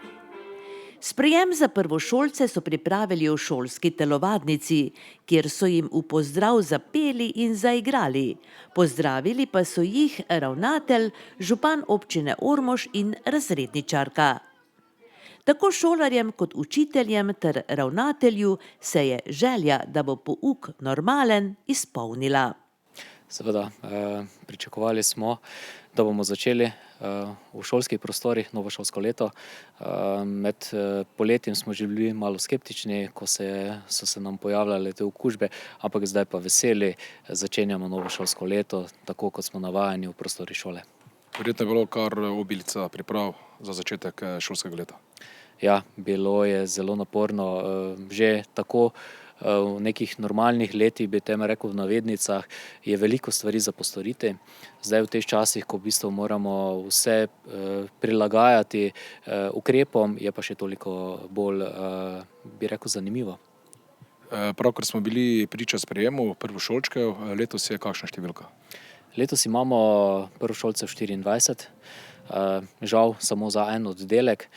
Sprejem za prvošolce so pripravili v šolski telovadnici, kjer so jim v pozdrav zapeli in zaigrali. Pozdravili pa so jih ravnatelj, župan občine Ormož in razredničarka. Tako šolarjem kot učiteljem ter ravnatelju se je želja, da bo pouk normalen, izpolnila. Seveda, pričakovali smo, da bomo začeli v šolskih prostorih novo šolsko leto. Med poletjem smo že bili malo skeptični, ko so se nam pojavljale te okužbe, ampak zdaj pa veseli, začenjamo novo šolsko leto, tako kot smo navajeni v prostori šole. Verjetno je bilo kar obilica priprav za začetek šolskega leta. Ja, bilo je zelo naporno, že tako v nekih normalnih letih, bi tem rekel v navednicah, je veliko stvari za postoriti. Zdaj v teh časih, ko v bistvu moramo vse prilagajati ukrepom, je pa še toliko bolj, bi rekel, zanimivo. Pravkar smo bili priča sprejemu prvošolčkev, letos je kakšna številka? Letos imamo prvošolcev 24, žal samo za en oddelek,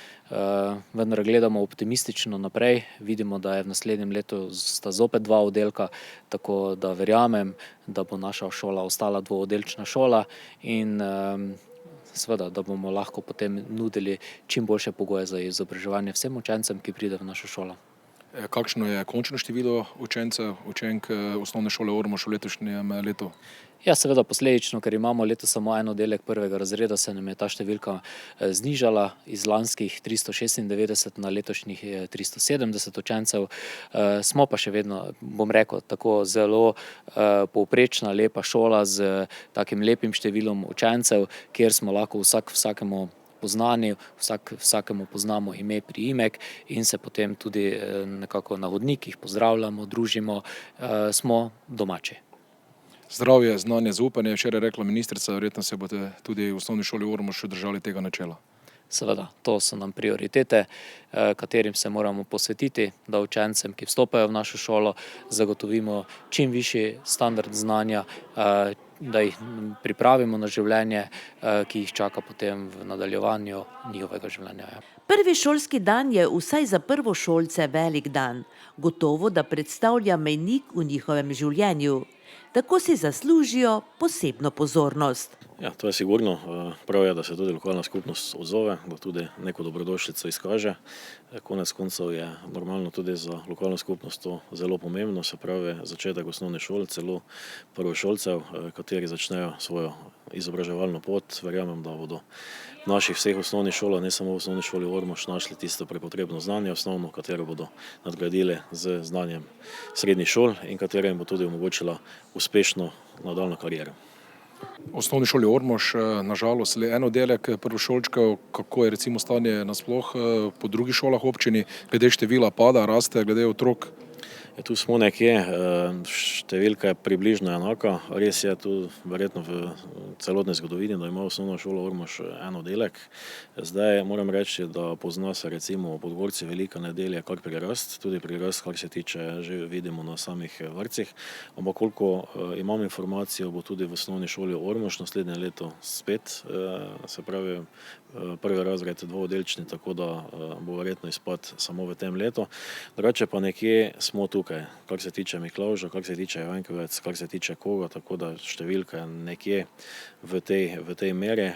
vendar gledamo optimistično naprej, vidimo, da je v naslednjem letu sta zopet 2 oddelka, tako da verjamem, da bo naša šola ostala 2-oddelčna šola in seveda, da bomo lahko potem nudili čim boljše pogoje za izobraževanje vsem učencem, ki pridejo v našo šolo. Kakšno je končno število učencev, učenk osnovne šole Ormož v letošnjem letu? Ja, seveda posledično, ker imamo letos samo en oddelek 1. razreda, se nam je ta številka znižala iz lanskih 396 na letošnjih 370 učencev. Smo pa še vedno, bom rekel, tako zelo povprečna, lepa šola z takim lepim številom učencev, kjer smo lahko vsakemu poznani, vsakemu poznamo ime, priimek in se potem tudi nekako na hodnikih pozdravljamo, družimo, smo domači. Zdravje, znanje, zaupanje, včeraj rekla ministrica, verjetno se boste tudi v osnovni šoli Ormož držali tega načela. Seveda, to so nam prioritete, katerim se moramo posvetiti, da učencem, ki vstopajo v našo šolo, zagotovimo čim višji standard znanja, da jih pripravimo na življenje, ki jih čaka potem v nadaljevanju njihovega življenja. Prvi šolski dan je vsaj za prvošolce velik dan, gotovo, da predstavlja mejnik v njihovem življenju. Tako si zaslužijo posebno pozornost. Ja, to je sigurno. Prav je, da se tudi lokalna skupnost odzove, da tudi neko dobrodošlico izkaže. Konec koncev je normalno tudi za lokalno skupnost to zelo pomembno, se pravi začetek osnovne šole, celo prvošolcev, kateri začnejo svojo izobraževalno pot. Verjamem, da bodo v naših vseh osnovnih šolah, ne samo v osnovni šoli Ormož, našli tisto prepotrebno znanje osnovno, katero bodo nadgradili z znanjem srednjih šol in katero jim bo tudi omogočila uspešno nadaljnjo kariero. V osnovni šoli Ormož nažalost le en oddelek prvošolčkov. Kako je recimo stanje nasploh po drugih šolah v občini, glede števila pada, raste, glede otrok? Tu smo nekje, številka je približno enaka. Res je tu verjetno v celotni zgodovini, da ima osnovna šola Ormož en oddelek. Zdaj moram reči, da pozna se recimo v Podgorci Velika nedelja kar prirast, tudi prirast, kar se tiče, že vidimo na samih vrtcih. Ampak koliko imam informacijo, bo tudi v osnovni šoli Ormož naslednje leto spet, se pravi prvi razred dvooddelčni, tako da bo verjetno izpad samo v tem letu. Drugače pa nekje smo tukaj, kar se tiče Miklavža, kar se tiče Ivankovec, kar se tiče Koga, tako da številka je nekje v tej meri,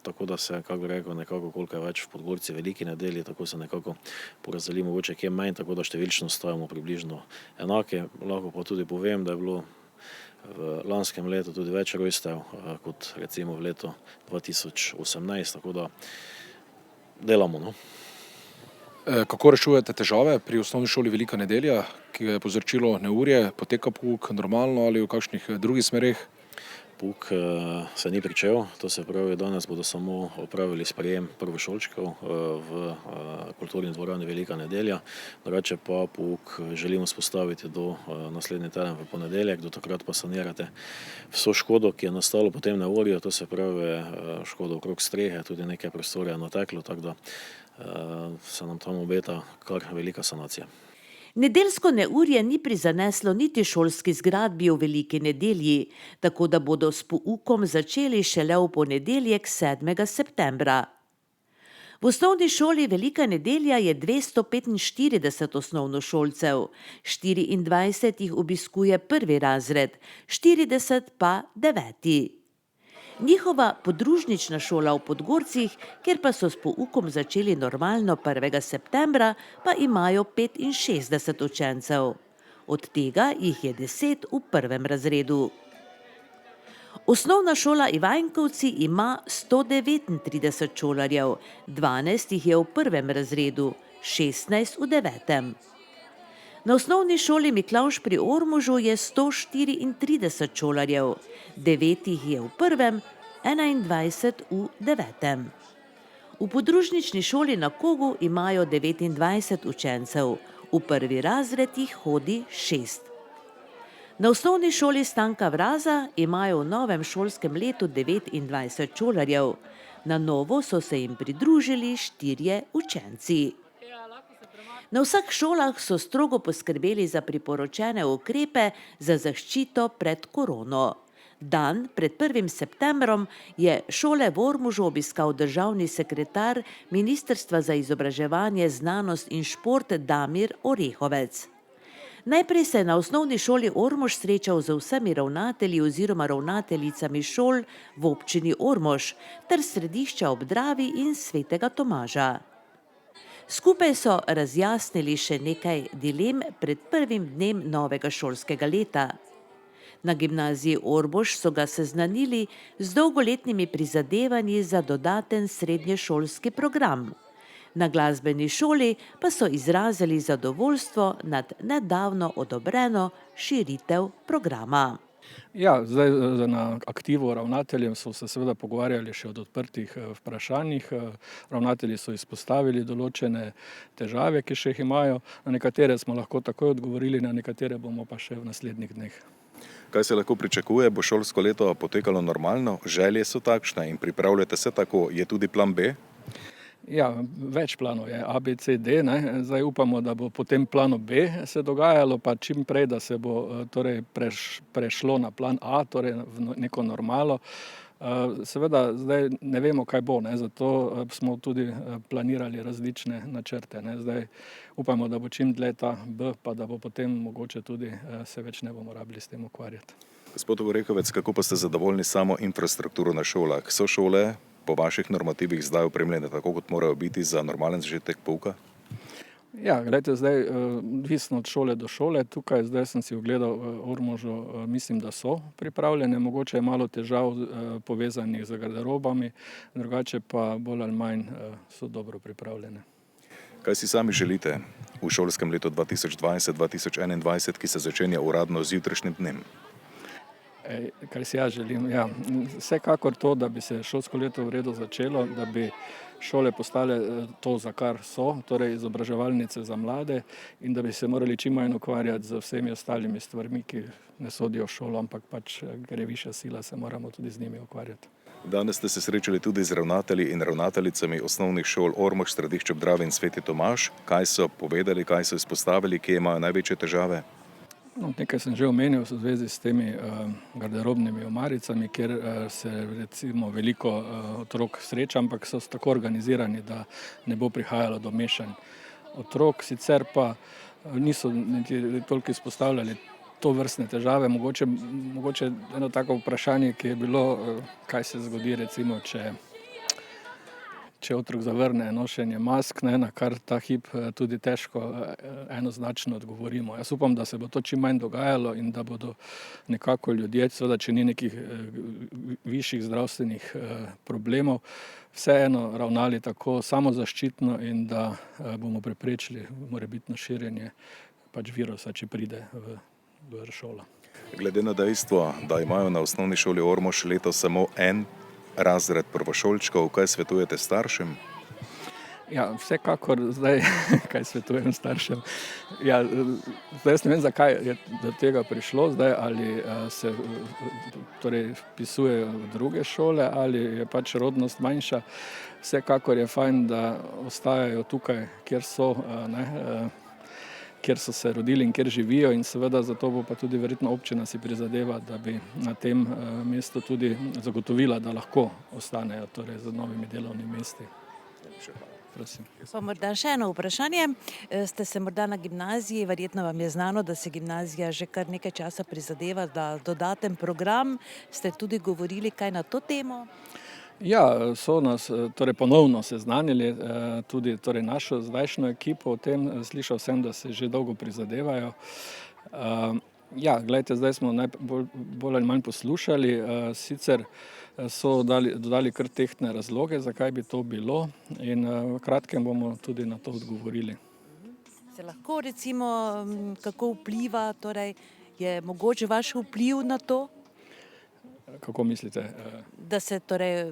tako da se, kako bi rekel, nekako koliko je več v Podgorci Veliki nedelji, tako se nekako porazdeli mogoče kje manj, tako da številčno stajamo približno enake. Lahko pa tudi povem, da je bilo v lanskem letu tudi več rojstev kot recimo v letu 2018, tako da delamo. No. Kako rešujete težave pri osnovni šoli Velika nedelja, ki je povzročilo neurje, poteka pouk normalno ali v kakšnih drugih smereh? Pouk se ni pričel, to se pravi, danes bodo samo opravili sprejem prvošolčkov v kulturni dvorani Velika nedelja. Drugače pa pouk želimo spostaviti do naslednji teden v ponedeljek, do takrat pa sanirate vso škodo, ki je nastalo po tem neurju, to se pravi škodo okrog strehe, tudi nekaj prostora je nateklo, tako da se nam tam obeta kar velika sanacija. Nedeljsko neurje ni prizaneslo niti šolski zgradbi v Veliki nedelji, tako da bodo s poukom začeli šele v ponedeljek 7. septembra. V osnovni šoli Velika nedelja je 245 osnovnošolcev, 24 jih obiskuje prvi razred, 40 pa 9. Njihova podružnična šola v Podgorcih, kjer pa so s poukom začeli normalno 1. septembra, pa imajo 65 učencev. Od tega jih je 10 v prvem razredu. Osnovna šola Ivankovci ima 139 šolarjev, 12 jih je v prvem razredu, 16 v 9. Na osnovni šoli Miklavž pri Ormožu je 134 šolarjev, 9 jih je v prvem, 21 v 9. V podružnični šoli na Kogu imajo 29 učencev, v prvi razred jih hodi 6. Na osnovni šoli Stanka Vraza imajo v novem šolskem letu 29 šolarjev, na novo so se jim pridružili 4 učenci. Na vseh šolah so strogo poskrbeli za priporočene ukrepe za zaščito pred korono. Dan pred 1. septembrom je šole v Ormožu obiskal državni sekretar Ministrstva za izobraževanje, znanost in šport Damir Orehovec. Najprej se je na osnovni šoli Ormož srečal z vsemi ravnatelji oziroma ravnateljicami šol v občini Ormož ter središča ob Dravi in Svetega Tomaža. Skupaj so razjasnili še nekaj dilem pred prvim dnem novega šolskega leta. Na gimnaziji Ormož so ga seznanili z dolgoletnimi prizadevanji za dodaten srednješolski program. Na glasbeni šoli pa so izrazili zadovoljstvo nad nedavno odobreno širitev programa. Ja, zdaj na aktivu ravnateljem so se seveda pogovarjali še o odprtih vprašanjih. Ravnatelji so izpostavili določene težave, ki še jih imajo. Na nekatere smo lahko takoj odgovorili, na nekatere bomo pa še v naslednjih dneh. Kaj se lahko pričakuje? Bo šolsko leto potekalo normalno? Želje so takšne in pripravljate se tako? Je tudi plan B? Ja, več planov je, A, B, C, D, ne. Zdaj upamo, da bo po tem planu B se dogajalo, pa čim prej, da se bo torej prešlo na plan A, torej v neko normalo. Seveda zdaj ne vemo, kaj bo, ne, zato smo tudi planirali različne načrte, ne. Zdaj upamo, da bo čim dlje ta B, pa da bo potem mogoče tudi se več ne bomo rabili s tem ukvarjati. Gospod Orehovec, kako pa ste zadovoljni samo infrastrukturo na šolah? So šole po vaših normativih zdaj opremljene tako, kot morajo biti za normalen začetek pouka? Ja, glejte, zdaj odvisno od šole do šole. Tukaj zdaj sem si ogledal Ormožu, mislim, da so pripravljene. Mogoče je malo težav povezanih z garderobami, drugače pa bolj ali manj so dobro pripravljene. Kaj si sami želite v šolskem letu 2020-2021, ki se začenja uradno z jutrišnjim dnem? Kaj si jaz želim? Ja, vsekakor to, da bi se šolsko leto v redu začelo, da bi šole postale to, za kar so, torej izobraževalnice za mlade, in da bi se morali čim manj ukvarjati z vsemi ostalimi stvarmi, ki ne sodijo v šolo, ampak pač, ker je višja sila, se moramo tudi z njimi ukvarjati. Danes ste se srečali tudi z ravnatelji in ravnateljicami osnovnih šol Ormož, Središče ob Dravi in Sveti Tomaž. Kaj so povedali, kaj so izpostavili, kje imajo največje težave? No, nekaj sem že omenil v zvezi s temi garderobnimi omaricami, kjer se recimo veliko otrok sreča, ampak so tako organizirani, da ne bo prihajalo do mešanj otrok. Sicer pa niso niti toliko izpostavljali to vrstne težave. Mogoče eno tako vprašanje, ki je bilo, kaj se zgodi recimo, če otrok zavrne nošenje mask, ne, na kar ta hip tudi težko enoznačno odgovorimo. Jaz upam, da se bo to čim manj dogajalo in da bodo nekako ljudje, seveda če ni nekih višjih zdravstvenih problemov, vseeno ravnali tako samozaščitno in da bomo preprečili morebitno širjenje pač virusa, če pride v šolo. Glede na dejstvo, da imajo na osnovni šoli Ormož letos samo en razred prvošolčkov, kaj svetujete staršem? Ja, vsekakor zdaj, kaj svetujem staršem. Ja, zdaj jaz ne vem, zakaj je do tega prišlo zdaj, ali se torej vpisujejo v druge šole, ali je pač rodnost manjša. Vsekakor je fajn, da ostajajo tukaj, kjer so, kjer so se rodili in kjer živijo, in seveda zato bo pa tudi verjetno občina si prizadeva, da bi na tem mestu tudi zagotovila, da lahko ostanejo torej z novimi delovnimi mesti. Prosim. Pa morda še eno vprašanje. Ste se morda na gimnaziji, verjetno vam je znano, da se gimnazija že kar nekaj časa prizadeva za dodaten program. Ste tudi govorili kaj na to temo? Ja, so nas torej ponovno seznanili, tudi torej našo zdajšnjo ekipo o tem. Slišal sem, da se že dolgo prizadevajo. Ja, glejte, zdaj smo bolj ali manj poslušali, sicer so dodali kar tehtne razloge, zakaj bi to bilo, in v kratkem bomo tudi na to odgovorili. Se lahko recimo, kako vpliva, torej je mogoče vaš vpliv na to? Kako mislite? Da se torej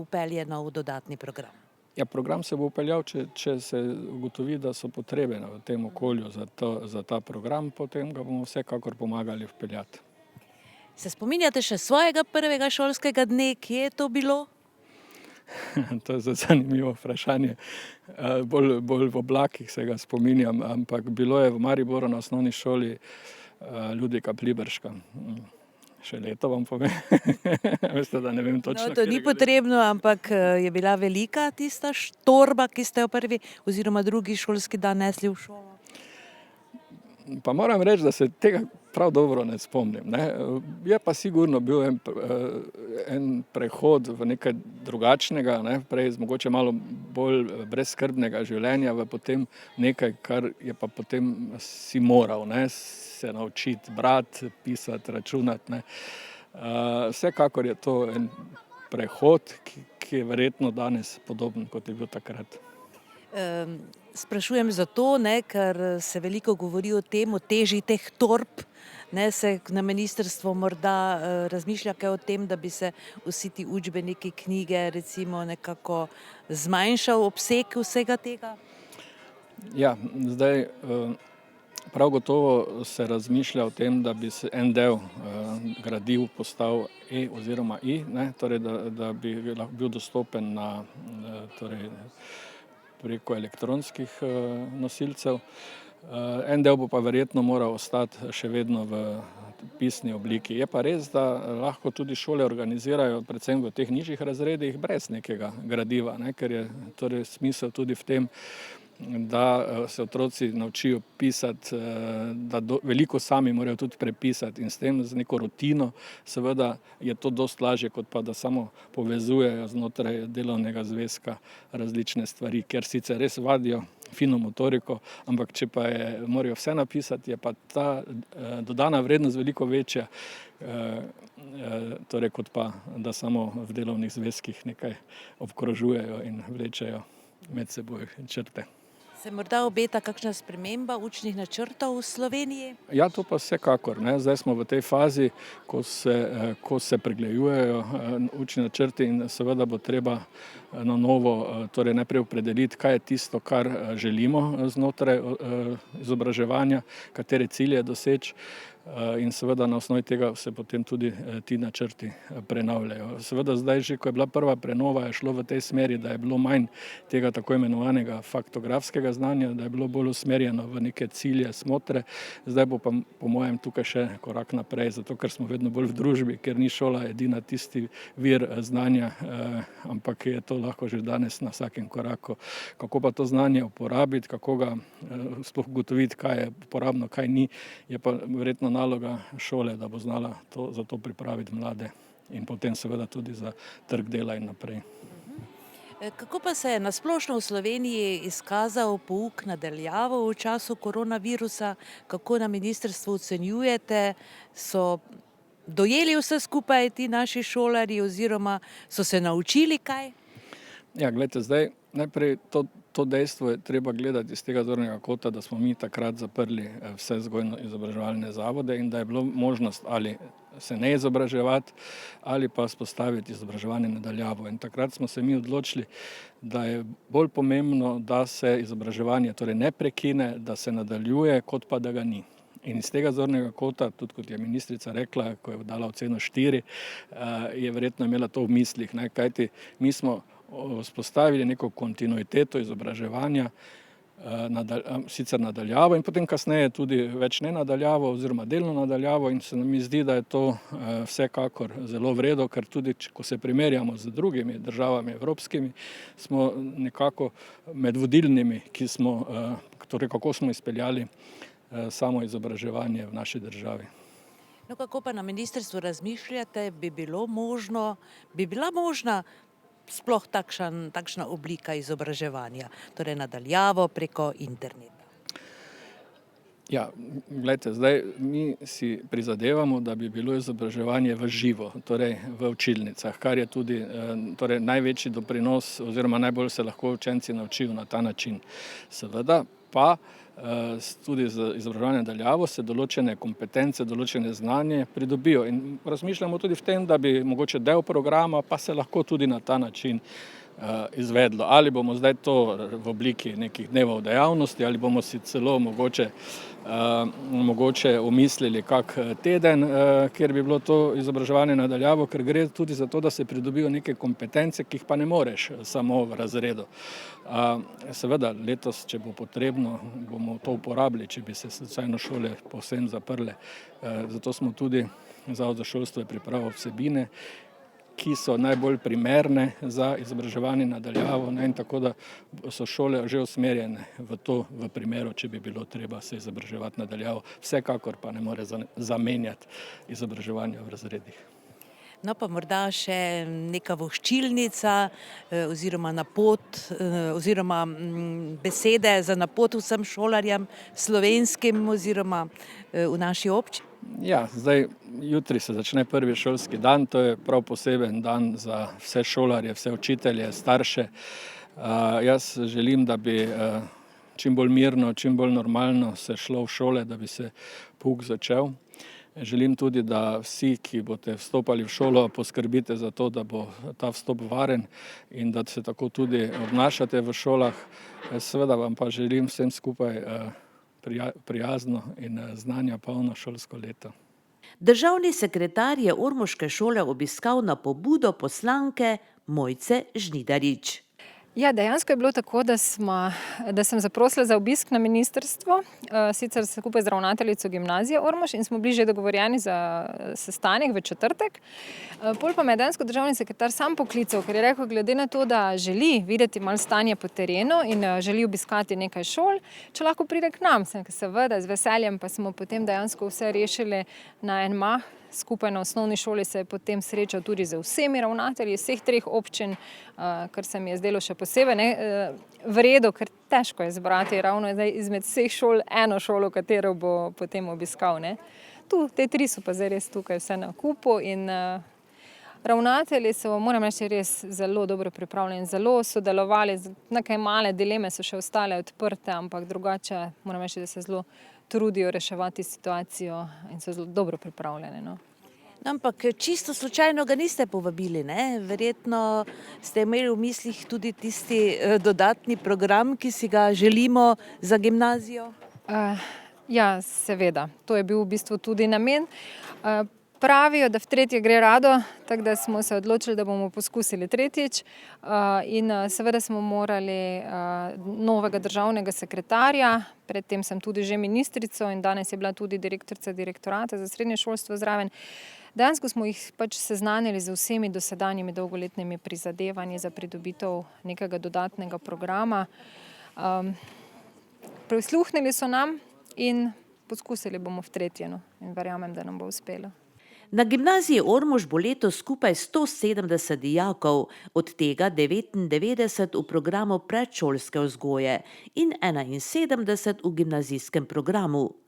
vpelje nov dodatni program. Ja, program se bo vpeljal, če se ugotovi, da so potrebe v tem okolju za ta program, potem ga bomo vsekakor pomagali vpeljati. Se spominjate še svojega prvega šolskega dne, kje je to bilo? To je zanimivo vprašanje. Bolj v oblakih se ga spominjam, ampak bilo je v Mariboru na osnovni šoli Ludvika Pliberška. Še leto vam povem. Veste, da ne vem točno. No, to ni potrebno, ampak je bila velika tista torba, ki ste jo prvi oziroma drugi šolski dan nesli v šolo? Pa moram reči, da se tega prav dobro ne spomnim, ne. Je pa sigurno bil en prehod v nekaj drugačnega, ne, prej mogoče malo bolj brezskrbnega življenja, v potem nekaj, kar je pa potem si moral, ne, se naučiti brati, pisati, računati, ne. Vsekakor je to en prehod, ki je verjetno danes podoben, kot je bil takrat. Sprašujem zato, ne, ker se veliko govori o tem, o teži teh torb, ne, se na ministrstvu morda razmišlja kaj o tem, da bi se vsi ti učbeniki, knjige recimo nekako zmanjšal obseg vsega tega? Ja, zdaj Prav gotovo se razmišlja o tem, da bi se en del gradiv postal oziroma ne, torej da bi lahko bil dostopen torej preko elektronskih nosilcev. En del bo pa verjetno moral ostati še vedno v pisni obliki. Je pa res, da lahko tudi šole organizirajo, predvsem v teh nižjih razredih, brez nekega gradiva, ne, ker je torej smisel tudi v tem, da se otroci naučijo pisati, da veliko sami morajo tudi prepisati in s tem z neko rutino seveda je to dosti lažje, kot pa da samo povezujejo znotraj delovnega zvezka različne stvari, ker sicer res vadijo fino motoriko, ampak če pa morajo vse napisati, je pa ta dodana vrednost veliko večja, torej kot pa, da samo v delovnih zvezkih nekaj obkrožujejo in vlečejo med seboj črte. Se morda obeta kakšna sprememba učnih načrtov v Sloveniji? Ja, to pa vsekakor, ne. Zdaj smo v tej fazi, ko se pregledujejo učni načrti in seveda bo treba na novo torej najprej opredeliti, kaj je tisto, kar želimo znotraj izobraževanja, katere cilje doseči in seveda na osnovi tega se potem tudi ti načrti prenavljajo. Seveda zdaj že, ko je bila prva prenova, je šlo v tej smeri, da je bilo manj tega tako imenovanega faktografskega znanja, da je bilo bolj usmerjeno v neke cilje, smotre. Zdaj bo pa po mojem tukaj še korak naprej, zato ker smo vedno bolj v družbi, ker ni šola edina tisti vir znanja, ampak je to lahko že danes na vsakem koraku. Kako pa to znanje uporabiti, kako ga sploh ugotoviti, kaj je uporabno, kaj ni, je pa verjetno naloga šole, da bo znala za to pripraviti mlade in potem seveda tudi za trg dela in naprej. Kako pa se je na splošno v Sloveniji izkazal pouk na daljavo v času koronavirusa? Kako na ministrstvu ocenjujete? So dojeli vse skupaj ti naši šolarji oziroma so se naučili kaj? Ja, glejte, zdaj najprej to dejstvo je treba gledati iz tega zornega kota, da smo mi takrat zaprli vse vzgojno-izobraževalne zavode in da je bilo možnost ali se ne izobraževati ali pa vzpostaviti izobraževanje na daljavo. In takrat smo se mi odločili, da je bolj pomembno, da se izobraževanje torej ne prekine, da se nadaljuje, kot pa da ga ni. In iz tega zornega kota, tudi kot je ministrica rekla, ko je dala oceno 4, je verjetno imela to v mislih, ne, kajti mi smo vzpostavili neko kontinuiteto izobraževanja, sicer nadaljavo in potem kasneje tudi več ne nadaljavo oziroma delno nadaljavo in se mi zdi, da je to vsekakor zelo v redu, ker tudi, ko se primerjamo z drugimi državami evropskimi, smo nekako med vodilnimi, torej kako smo izpeljali samo izobraževanje v naši državi. No, kako pa na ministrstvu razmišljate, bi bila možna sploh takšna oblika izobraževanja, torej nadaljavo preko interneta? Ja, gledajte, zdaj mi si prizadevamo, da bi bilo izobraževanje v živo, torej v učilnicah, kar je tudi torej največji doprinos oziroma najbolj se lahko učenci naučijo na ta način. Seveda pa tudi z izobraževanjem daljavo se določene kompetence, določene znanje pridobijo in razmišljamo tudi v tem, da bi mogoče del programa pa se lahko tudi na ta način izvedlo. Ali bomo zdaj to v obliki nekih dnevov dejavnosti, ali bomo si celo mogoče omislili kak teden, kjer bi bilo to izobraževanje na daljavo, ker gre tudi za to, da se pridobijo neke kompetence, ki jih pa ne moreš samo v razredu. Seveda letos, če bo potrebno, bomo to uporabili, če bi se slučajno šole povsem zaprle. Zato smo tudi Zavod za šolstvo je pripravil vsebine, ki so najbolj primerne za izobraževanje na daljavo, in tako da so šole že usmerjene v to, v primeru, če bi bilo treba se izobraževati na daljavo. Vsekakor pa ne more zamenjati izobraževanja v razredih. No, pa morda še neka voščilnica oziroma oziroma besede za napot vsem šolarjem slovenskim oziroma v naši občini. Ja, zdaj jutri se začne prvi šolski dan, to je prav poseben dan za vse šolarje, vse učitelje, starše. Jaz želim, da bi čim bolj mirno, čim bolj normalno se šlo v šole, da bi se pouk začel. Želim tudi, da vsi, ki boste vstopali v šolo, poskrbite za to, da bo ta vstop varen in da se tako tudi obnašate v šolah. Seveda vam pa želim vsem skupaj prijazno in znanja polno šolsko leto. Državni sekretar je ormoške šole obiskal na pobudo poslanke Mojce Žnidarič. Ja, dejansko je bilo tako, da sem zaprosila za obisk na ministrstvo, sicer skupaj z ravnateljico gimnazije Ormož in smo bili že dogovorjeni za sestanek v četrtek. Pol pa me je dejansko državni sekretar sam poklical, ker je rekel, glede na to, da želi videti malo stanje po terenu in želi obiskati nekaj šol, če lahko pride k nam. Seveda, z veseljem, pa smo potem dejansko vse rešili na en mah. Skupaj na osnovni šoli se je potem srečal tudi z vsemi ravnatelji vseh 3 občin, kar se mi je zdelo še posebej v redu, ker težko je zbrati ravno izmed vseh šol eno šolo, katero bo potem obiskal. Te 3 so pa zdaj res tukaj vse na kupu in ravnatelji so, moram reči, res zelo dobro pripravljeni, zelo sodelovali, nekaj male dileme so še ostale odprte, ampak drugače moram reči, da se zelo trudijo reševati situacijo in so zelo dobro pripravljene. Ampak čisto slučajno ga niste povabili, ne? Verjetno ste imeli v mislih tudi tisti dodatni program, ki si ga želimo za gimnazijo? Ja, seveda. To je bil v bistvu tudi namen. Pravijo, da v 3. gre rado, tako da smo se odločili, da bomo poskusili 3. In seveda smo morali novega državnega sekretarja, predtem sem tudi že ministrico in danes je bila tudi direktorica direktorata za srednje šolstvo zraven. Dejansko smo jih pač seznanili z vsemi dosedanjimi dolgoletnimi prizadevanji za pridobitev nekega dodatnega programa. Prisluhnili so nam in poskusili bomo v 3. in verjamem, da nam bo uspelo. Na gimnaziji Ormož bo letos skupaj 170 dijakov, od tega 99 v programu predšolske vzgoje in 71 v gimnazijskem programu.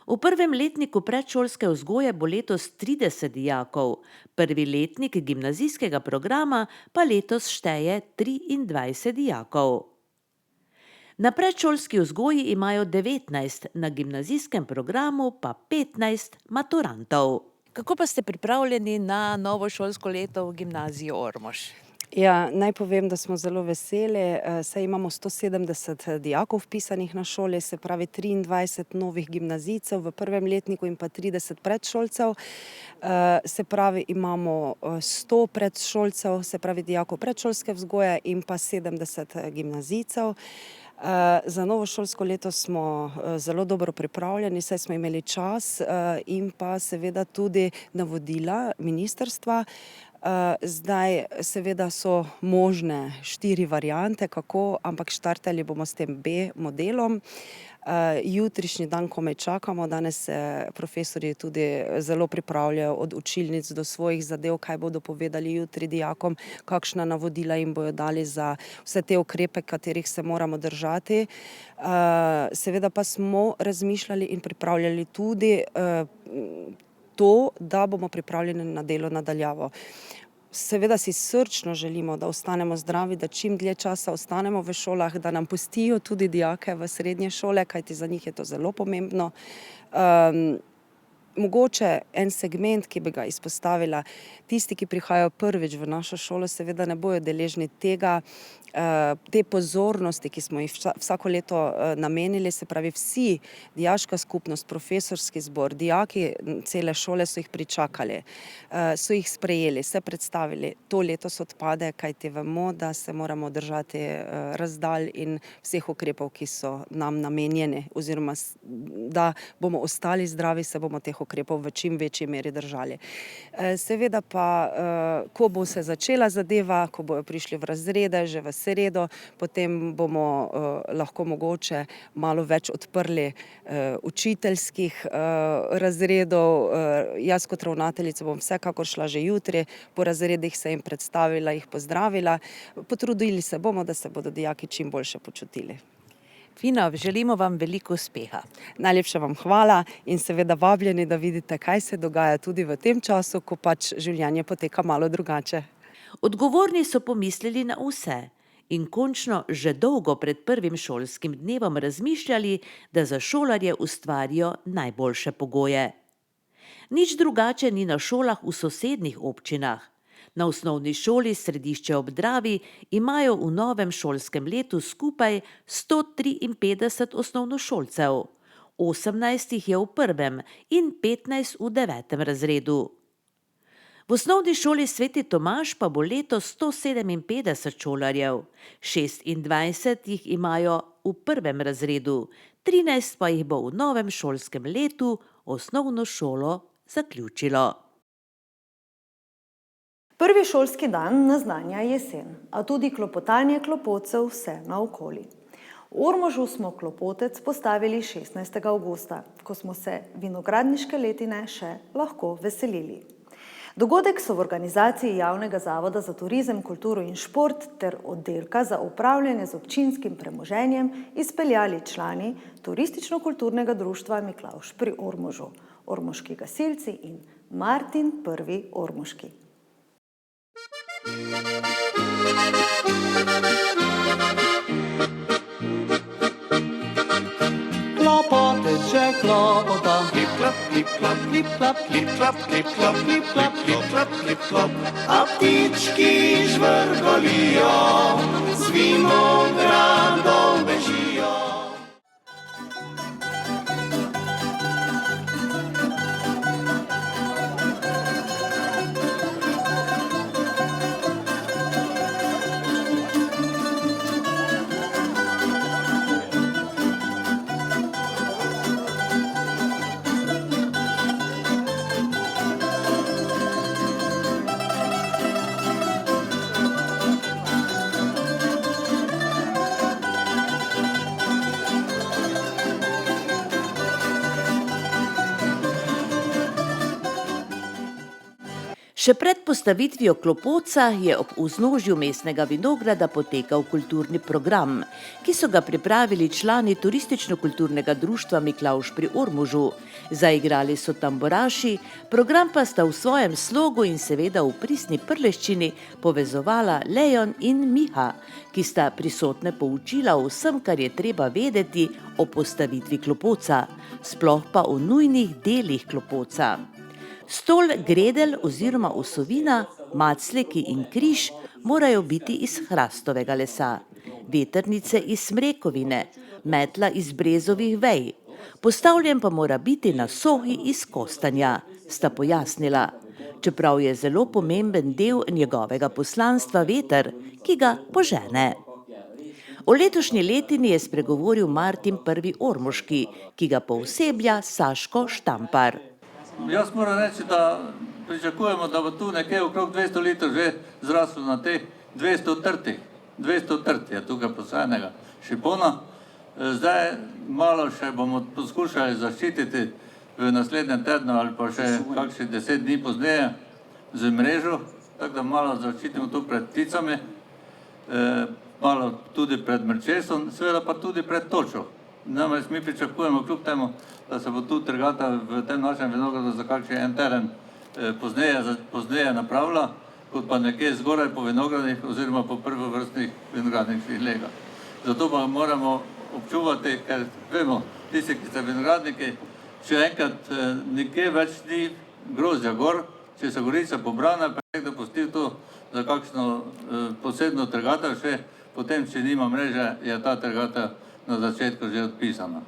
V prvem letniku predšolske vzgoje bo letos 30 dijakov, prvi letnik gimnazijskega programa pa letos šteje 23 dijakov. Na predšolski vzgoji imajo 19, na gimnazijskem programu pa 15 maturantov. Kako pa ste pripravljeni na novo šolsko leto v gimnaziji Ormož? Ja, naj povem, da smo zelo veseli, saj imamo 170 dijakov vpisanih na šole, se pravi 23 novih gimnazijcev v prvem letniku in pa 30 predšolcev. Se pravi, imamo 100 predšolcev, se pravi dijakov predšolske vzgoje in pa 70 gimnazijcev. Za novo šolsko leto smo zelo dobro pripravljeni, saj smo imeli čas in pa seveda tudi navodila ministrstva. Zdaj seveda so možne 4 variante, kako, ampak štartali bomo s tem B modelom. Jutrišnji dan komaj čakamo, danes se profesorji tudi zelo pripravljajo od učilnic do svojih zadev, kaj bodo povedali jutri dijakom, kakšna navodila jim bodo dali za vse te ukrepe, katerih se moramo držati. Seveda pa smo razmišljali in pripravljali tudi to, da bomo pripravljeni na delo nadaljavo. Seveda si srčno želimo, da ostanemo zdravi, da čim dlje časa ostanemo v šolah, da nam pustijo tudi dijake v srednje šole, kajti za njih je to zelo pomembno. Mogoče en segment, ki bi ga izpostavila, tisti, ki prihajajo prvič v našo šolo, seveda ne bojo deležni te pozornosti, ki smo jih vsako leto namenili, se pravi vsi, dijaška skupnost, profesorski zbor, dijaki cele šole so jih pričakali, so jih sprejeli, se predstavili. To letos odpade, kajti vemo, da se moramo držati razdalj in vseh ukrepov, ki so nam namenjeni, oziroma da bomo ostali zdravi, se bomo teh ukrepov v čim večji meri držali. Seveda pa, ko bo se začela zadeva, ko bojo prišli v razrede, že v sredo, potem bomo lahko mogoče malo več odprli učiteljskih razredov. Jaz kot ravnateljica bom vsekakor šla že jutri, po razredih se jim predstavila, jih pozdravila. Potrudili se bomo, da se bodo dijaki čim boljše počutili. Fino, želimo vam veliko uspeha. Najlepša vam hvala in seveda vabljeni, da vidite, kaj se dogaja tudi v tem času, ko pač življenje poteka malo drugače. Odgovorni so pomislili na vse in končno že dolgo pred prvim šolskim dnevom razmišljali, da za šolarje ustvarijo najboljše pogoje. Nič drugače ni na šolah v sosednjih občinah. Na osnovni šoli Središče ob Dravi imajo v novem šolskem letu skupaj 153 osnovnošolcev. 18 jih je v 1. in 15 v 9. razredu. V osnovni šoli Sveti Tomaž pa bo letos 157 šolarjev, 26 jih imajo v 1. razredu, 13 pa jih bo v novem šolskem letu osnovno šolo zaključilo. Prvi šolski dan naznanja jesen, a tudi klopotanje klopotcev vse naokoli. V Ormožu smo klopotec postavili 16. avgusta, ko smo se vinogradniške letine še lahko veselili. Dogodek so v organizaciji Javnega zavoda za turizem, kulturo in šport ter oddelka za upravljanje z občinskim premoženjem izpeljali člani Turistično-kulturnega društva Miklavž pri Ormožu, Ormoški gasilci in Martin I. Ormoški. Klopotec že klopota, klip klop, klip klop, klip klop, klip klop, klip klop, klip klop, klip klop, klip klop. A ptički žvrgolijo, z vinogradov bežijo. Še pred postavitvijo klopotca je ob vznožju mestnega vinograda potekal kulturni program, ki so ga pripravili člani Turistično-kulturnega društva Miklavž pri Ormožu. Zaigrali so tamburaši, program pa sta v svojem slogu in seveda v pristni prleščini povezovala Leon in Miha, ki sta prisotne poučila o vsem, kar je treba vedeti o postavitvi klopotca, sploh pa o nujnih delih klopotca. Stol, gredel oziroma osovina, macleki in križ morajo biti iz hrastovega lesa, vetrnice iz smrekovine, metla iz brezovih vej, postavljen pa mora biti na sohi iz kostanja, sta pojasnila, čeprav je zelo pomemben del njegovega poslanstva veter, ki ga požene. O letošnji letini je spregovoril Martin I. Ormoški, ki ga pooseblja Saško Štampar. Jaz moram reči, da pričakujemo, da bo tu nekje okrog 200 litrov že zraslo na teh 200 trtih. 200 trt je tukaj posajenega šipona. Zdaj malo še bomo poskušali zaščititi v naslednjem tednu ali pa še kakšnih 10 dni pozneje z mrežo, tako da malo zaščitimo tu pred pticami, malo tudi pred mrčesom, seveda pa tudi pred točo. Namreč mi pričakujemo kljub temu, da se bo tu trgata v tem našem vinogradu za kakšen en teren pozneje napravila, kot pa nekje zgoraj po vinogradih oziroma po prvovrstnih vinogradniških legah. Zato pa moramo občuvati, ker vemo, tisti, ki ste vinogradniki, če enkrat nekje več ni grozdja gor, če se gorica pobrana, pa nekdo pusti to za kakšno posebno trgatev še, potem, če nima mreže, je ta trgatev na začetku že odpisana.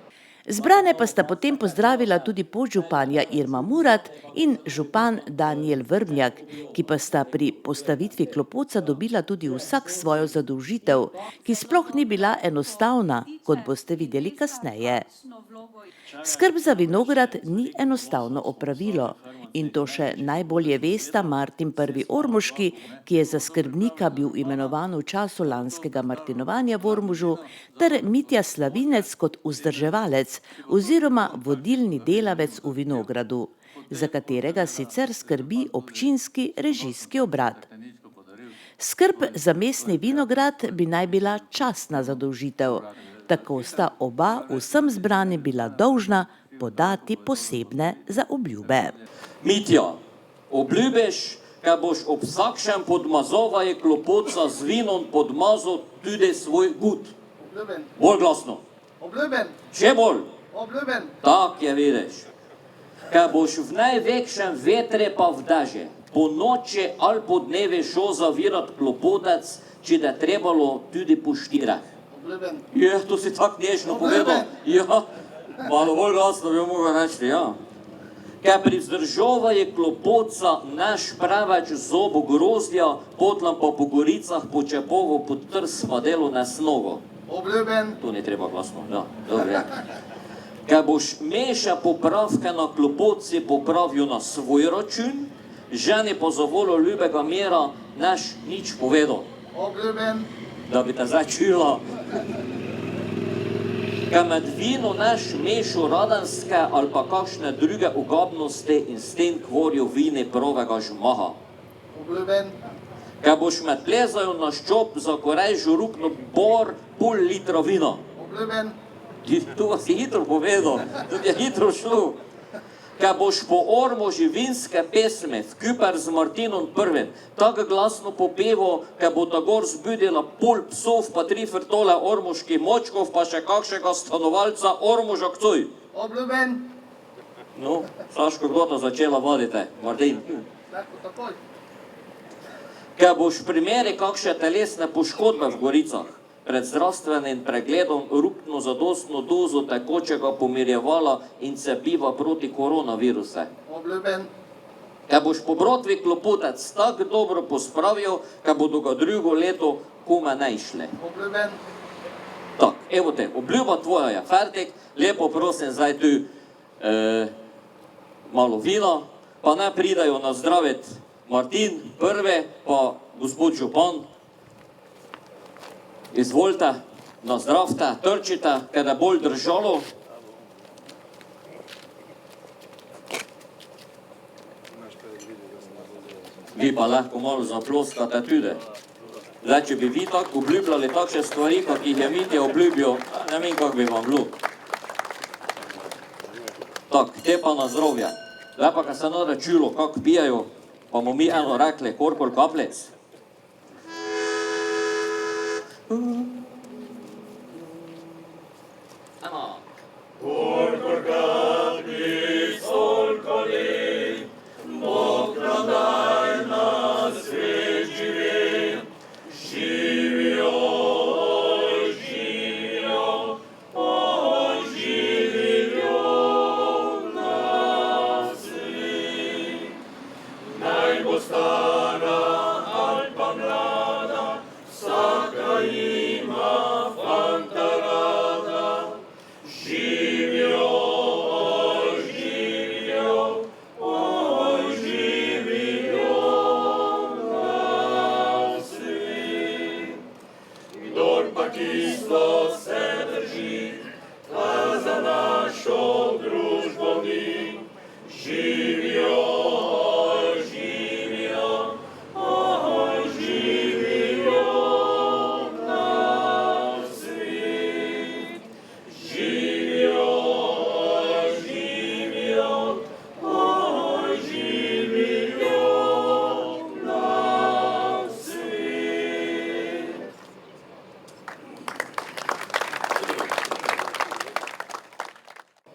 Zbrane pa sta potem pozdravila tudi podžupanja Irma Murat in župan Danijel Vrbnjak, ki pa sta pri postavitvi klopotca dobila tudi vsak svojo zadolžitev, ki sploh ni bila enostavna, kot boste videli kasneje. Skrb za vinograd ni enostavno opravilo in to še najbolje vesta Martin I. Ormoški, ki je za skrbnika bil imenovan v času lanskega martinovanja v Ormožu, ter Mitja Slavinec kot vzdrževalec oziroma vodilni delavec v vinogradu, za katerega sicer skrbi občinski režijski obrat. Skrb za mestni vinograd bi naj bila častna zadolžitev, tako sta oba vsem zbranim bila dolžna podati posebne zaobljube. Mitja, obljubiš, da boš ob vsakšnem podmazovanju klopotca z vinom podmazal tudi svoj gud? Obljubim. Bolj glasno. Obljubim. Še bolj. Obljubim. Tak je, vidiš. Kad boš v največjem vetre pa v daže, po noči ali po dnevi šel zavirat klopotec, če da trebalo tudi po štirah. Obljubim. Je, to si tak nežno povedal. Ja, Malo bolj glasno bi mogel reči, ja. Kaj pri vzdržovaje klopotca naš pravač zobo grozdja, potlam pa po goricah, po Čepovo, po Trs pa delo na snogo. Obljuben. Tu ni treba glasno, ja, dobro. Kaj boš meša popravke na klopotci popravil na svoj račun, ženi pa za voljo ljubega mira naš nič povedal. Obljuben. Da bi te začula. Kaj med vino naš mešal radanske ali pa kakšne druge ugabnosti in s tem kvoril vine pravega žmaha. Obljuben. Kaj boš med plezajo na ščop za korej žurukno bor pol litra vina. Obljuben. Tu vas je hitro povedal, tudi je hitro šlo. Kaj boš po Ormoži vinske pesme vkupaj z Martinom prvim tako glasno popeval, kaj bo ta gor zbudila pol psov pa 3 frtole ormoških močkov pa še kakšnega stanovalca Ormoža kcoj. Obljuben. No, Saško, kdo ta začela voditi, Martin? Lahko takoj. Kaj boš primeri kakšne telesne poškodbe v Goricah pred zdravstvenim pregledom rupno zadostno dozo tekočega pomirjevala in cepiva proti koronaviruse. Obljuben. Kaj boš po Brodvi klopotec tako dobro pospravil, kaj bodo ga drugo leto kome ne išle. Obljuben. Tak, evo te, obljuba tvoja je fertik, lepo prosim zdaj tu malo vina, pa ne pridajo na zdravit Martin prve, pa gospod župan. Izvolite, nazdravite, trčite, kaj da bolj držalo. Vi pa lahko malo zaploskate tudi. Zdaj, če bi vi tako obljubljali takšne stvari, kak jih je Mitja obljubil, ne vem, kak bi vam bilo. Tak, te pa na zdravje. Zdaj pa, kaj se nada čulo, kak pijajo, pa bomo mi eno rekli, korkol kaplec. Korkol kapljic, tolikoli, Bog nam daj na svet živi. Živijo, živijo, živijo na svet. Naj bo stara ali pa mlada, vsaka ima fanta rada. Živijo, živijo, živijo na svet. Kdor pa kislo se drži, ta za našo družbo ni. Živijo, živijo, živijo na svet. Živijo, živijo, živijo na svet.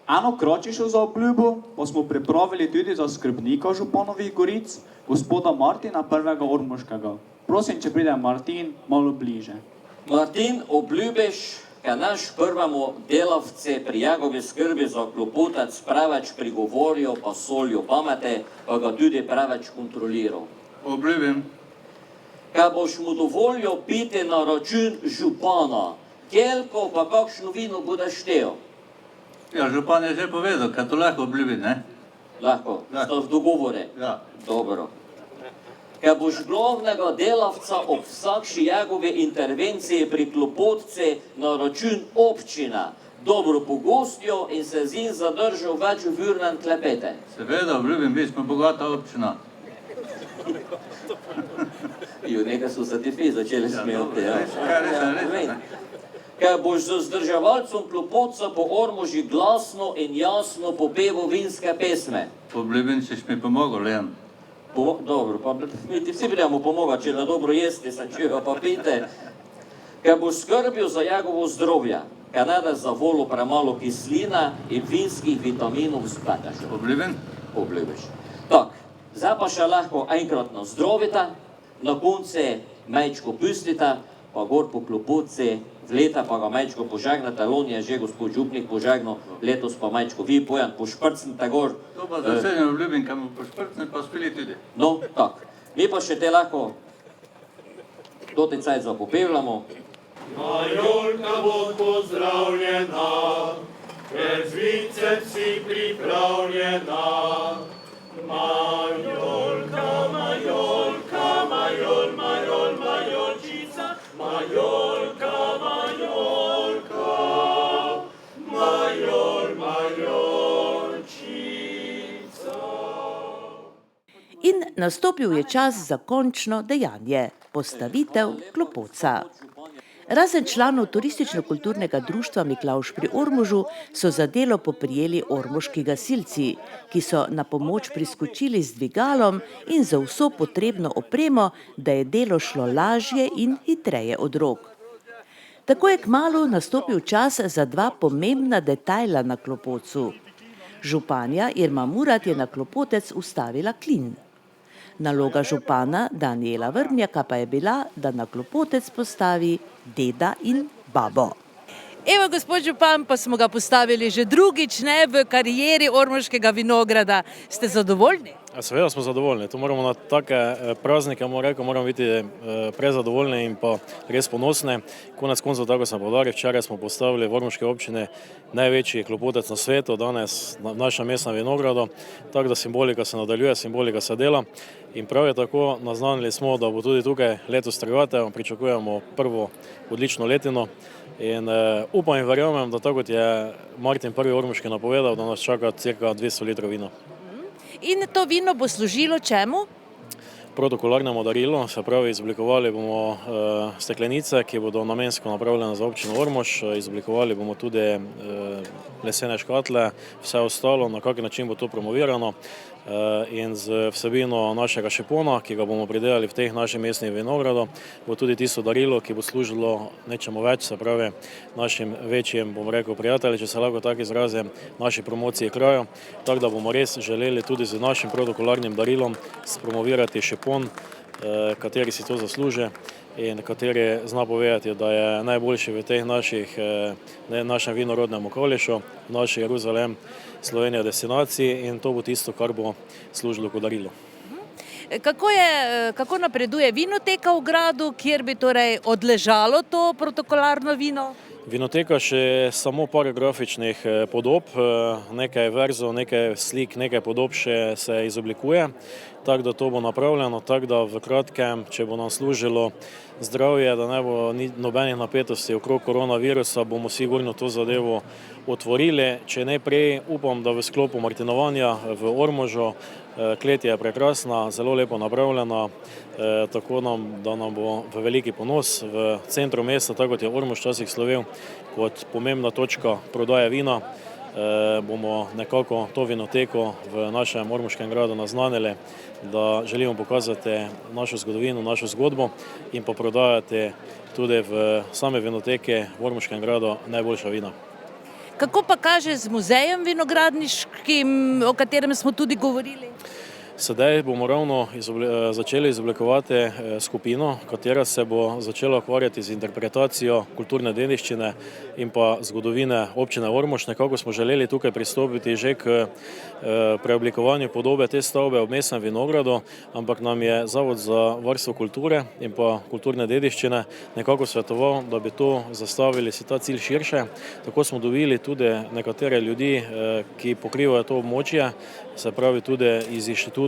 Eno kračišo za obljubo pa smo pripravili tudi za skrbnika županovih Goric, gospoda Martina prvega Ormoškega. Prosim, če pride Martin malo bliže. Martin, obljubiš, kaj naš prvemu delavce pri njegovi skrbi za klopotec preveč prigovorijo, pa solijo pamete, pa ga tudi preveč kontroliral. Obljubim. Kaj boš mu dovolil piti na račun župana, kelko pa kakšno vino budeš štel. Ja, župan je že povedal, kaj to lahko obljubi, ne? Lahko, sta v dogovore. Ja. Dobro. Kaj boš glavnega delavca ob vsakši njegovi intervenciji pri klopotci na račun občina dobro pogostil in se z njim zadržal več vurnem klepete. Seveda, obljubim, mi smo bogata občina. Jo, nekaj so se ti fi začeli smejati, ja. Res. Kaj boš z vzdrževalcem klopotca po Ormoži glasno in jasno popeval vinske pesme. Obljubim, češ mi pomogel, Leon. Dobro, pa mi ti vsi budemo pomagati, če na dobro jesti, sem čuva, pa pite. Kaj boš skrbil za njegovo zdravje, kaj ne da za volo premalo kislina in vinskih vitaminov zbetaš. Obljubim? Obljubiš. Tak, zdaj pa še lahko enkrat nazdravite, na konce majčko pustite, pa gor po klopotci leta pa ga majčko požegnate, loni je že gospod župnik požegnal, letos pa majčko vi, Bojan, pošprcnite gor. To pa za veseljem obljubim, kam pošprcne pa spili tudi. No, tak. Mi pa še te lahko toti cajt zapopevljamo. Majolka bo pozdravljena, ker z vincem si pripravljena. Majolka, majolka, majolčica, majolka, majolka, majolčica. In nastopil je čas za končno dejanje, postavitev klopotca. Razen članov Turistično-kulturnega društva Miklavž pri Ormožu so za delo poprijeli ormoški gasilci, ki so na pomoč priskočili z dvigalom in za vso potrebno opremo, da je delo šlo lažje in hitreje od rok. Tako je kmalu nastopil čas za dva pomembna detajla na klopotcu. Županja Irma Murat je na klopotec ustavila klin. Naloga župana Danijela Vrbnjaka pa je bila, da na klopotec postavi deda in babo. Evo, gospod župan, pa smo ga postavili že drugič, ne, v karieri ormoškega vinograda. Ste zadovoljni? Seveda smo zadovoljni. To moramo na take praznike, moramo biti prezadovoljni in pa res ponosni. Konec koncev, tako sem poudaril, včeraj smo postavili v ormoški občini največji klopotec na svetu, danes v našem mestnem vinogradu. Tako da simbolika se nadaljuje, simbolika se dela. In prav je tako, naznanili smo, da bo tudi tukaj letos trgatev, pričakujemo prvo odlično letino. In upam in verjamem, da tako kot je Martin prvi ormoški napovedal, da nas čaka cirka 200 litrov vina. In to vino bo služilo čemu? Protokolarnemu darilu, se pravi, izoblikovali bomo steklenice, ki bodo namensko napravljene za občino Ormož, izoblikovali bomo tudi lesene škatle, vse ostalo, na kak način bo to promovirano. In z vsebino našega šipona, ki ga bomo pridelali v teh naših mestnih vinogradov, bo tudi tisto darilo, ki bo služilo nečemu več, se pravi našim večjim, bom rekel, prijatelji, če se lahko tako izrazim, naši promociji kraja. Tako da bomo res želeli tudi z našim protokolarnim darilom spromovirati šipon, kateri si to zasluži in kateri zna povedati, da je najboljši v teh našem vinorodnem okolišu, v naši Jeruzalem, Slovenija destinaciji, in to bo tisto, kar bo služilo kot darilo. Kako napreduje vinoteka v gradu, kjer bi torej odležalo to protokolarno vino? Vinoteka še samo par grafičnih podob, nekaj verzov, nekaj slik, nekaj podob še se izoblikuje, tako da to bo napravljeno, tako da v kratkem, če bo nam služilo zdravje, da ne bo nobenih napetosti okrog koronavirusa, bomo sigurno to zadevo otvorili. Če ne prej, upam, da v sklopu martinovanja v Ormožu, klet je prekrasna, zelo lepo napravljena, tako da nam bo v veliki ponos v centru mesta, tako kot je Ormož včasih slovel, kot pomembna točka prodaje vina, bomo nekako to vinoteko v našem ormoškem gradu naznanili, da želimo pokazati našo zgodovino, našo zgodbo in pa prodajati tudi v same vinoteke v ormoškem gradu najboljša vina. Kako pa kaže z muzejem vinogradniškim, o katerem smo tudi govorili? Sedaj bomo ravno začeli izoblikovati skupino, katera se bo začela ukvarjati z interpretacijo kulturne dediščine in pa zgodovine občine Ormož. Nekako smo želeli tukaj pristopiti že k preoblikovanju podobe te stavbe ob mestnem vinogradu, ampak nam je Zavod za varstvo kulture in pa kulturne dediščine nekako svetoval, da bi to zastavili si ta cilj širše. Tako smo dobili tudi nekatere ljudi, ki pokrivajo to območje, se pravi tudi iz inštitutov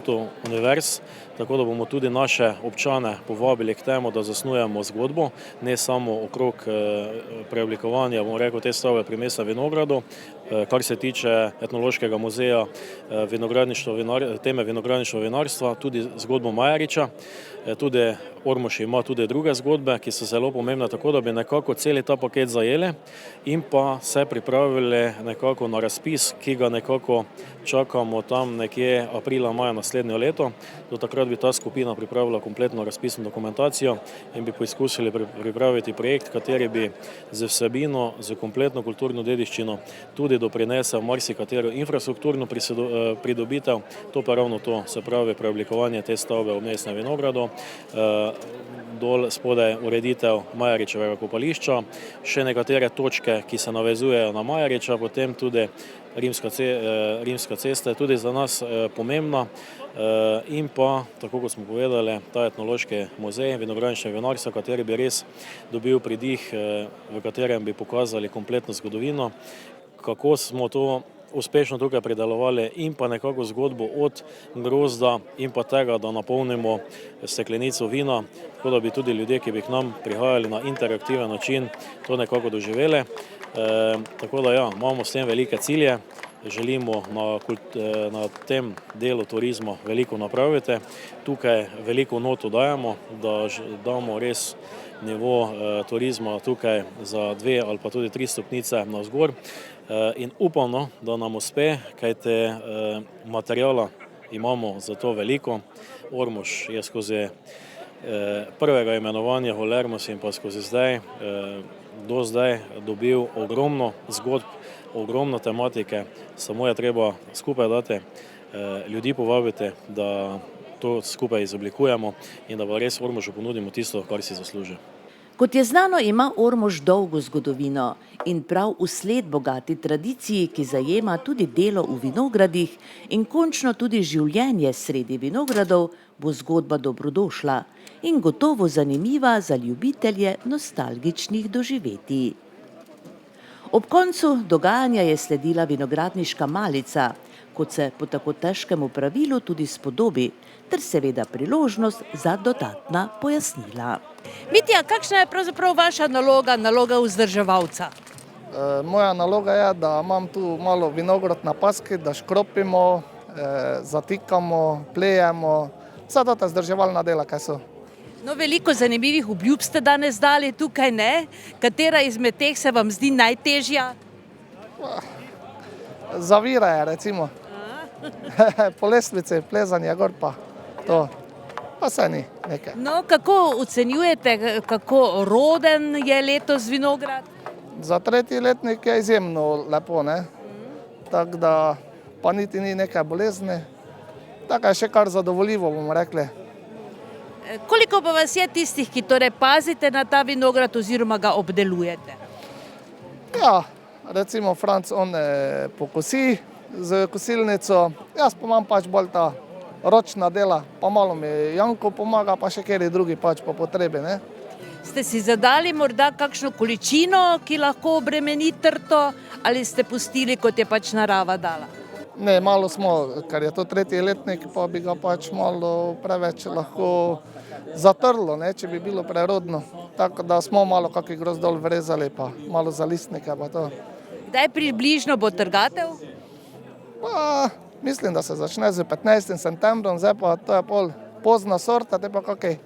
univerz, tako da bomo tudi naše občane povabili k temu, da zasnujemo zgodbo, ne samo okrog preoblikovanja, bomo rekel, te stavbe pri mestnem vinogradu, kar se tiče etnološkega muzeja teme vinogradništva vinarstva, tudi zgodbo Majeriča. Tudi Ormož ima tudi druge zgodbe, ki so zelo pomembne, tako da bi nekako celi ta paket zajeli in pa se pripravili nekako na razpis, ki ga nekako čakamo tam nekje aprila, maja naslednje leto. Do takrat bi ta skupina pripravila kompletno razpisno dokumentacijo in bi poizkusili pripraviti projekt, kateri bi z vsebino, z kompletno kulturno dediščino tudi doprinesel marsikatero infrastrukturno pridobitev. To pa ravno to, se pravi preoblikovanje te stavbe v mestnem vinogradu. dol spodaj ureditev Majaričevega kopališča, še nekatere točke, ki se navezujejo na Majariča, potem tudi Rimska cesta je tudi za nas pomembna in pa, tako kot smo povedali, ta etnološki muzej, vinogradništvo in vinarstvo, kateri bi res dobil pridih, v katerem bi pokazali kompletno zgodovino, kako smo to uspešno tukaj pridelovali in pa nekako zgodbo od grozda in pa tega, da napolnimo steklenico vina, tako da bi tudi ljudje, ki bi k nam prihajali na interaktiven način, to nekako doživeli. Tako da ja, imamo s tem velike cilje, želimo na tem delu turizma veliko napraviti. Tukaj veliko noto dajemo, da damo res nivo turizma tukaj za 2 ali pa tudi 3 stopnice navzgor. In upamo, da nam uspe, kajte materijala imamo za to veliko. Ormož je skozi prvega imenovanja Holermos in pa skozi zdaj, do zdaj dobil ogromno zgodb, ogromno tematike, samo je treba skupaj dati, ljudi povabiti, da to skupaj izoblikujemo in da pa res Ormožu ponudimo tisto, kar si zasluži. Kot je znano, ima Ormož dolgo zgodovino in prav vsled bogati tradiciji, ki zajema tudi delo v vinogradih in končno tudi življenje sredi vinogradov, bo zgodba dobrodošla in gotovo zanimiva za ljubitelje nostalgičnih doživetij. Ob koncu dogajanja je sledila vinogradniška malica, kot se po tako težkem opravilu tudi spodobi, ter seveda priložnost za dodatna pojasnila. Mitja, kakšna je pravzaprav vaša naloga vzdrževalca? Moja naloga je, da imam tu malo vinograd na paski, da škropimo, zatikamo, plejemo, vsa ta vzdrževalna dela, kaj so. No, veliko zanimivih obljub ste danes dali tukaj, ne? Katera izmed teh se vam zdi najtežja? Zavira je, recimo. Po lestvici, plezanje gor pa to. Pa se ni nekaj. No, kako ocenjujete, kako roden je letos vinograd? Za 3. letnik je izjemno lepo, ne? Tako da pa niti ni nekaj bolezni. Tako je še kar zadovoljivo, bomo rekli. Koliko pa vas je tistih, ki torej pazite na ta vinograd oziroma ga obdelujete? Ja, recimo Franc, on pokosi z kosilnico, jaz pa imam pač bolj ta ročna dela, pa malo mi Janko pomaga, pa še kjer drugi pač po potrebi, ne. Ste si zadali morda kakšno količino, ki lahko obremeni trto, ali ste pustili, kot je pač narava dala? Ne, malo smo, ker je to 3. letnik, pa bi ga pač malo preveč lahko zatrlo, ne, če bi bilo prerodno. Tako da smo malo kakih grozdol vrezali, pa malo za listnike, pa to. Kdaj približno bo trgatev? Pa mislim, da se začne z 15. septembrom, zdaj pa to je pol pozna sorta, te pa kakih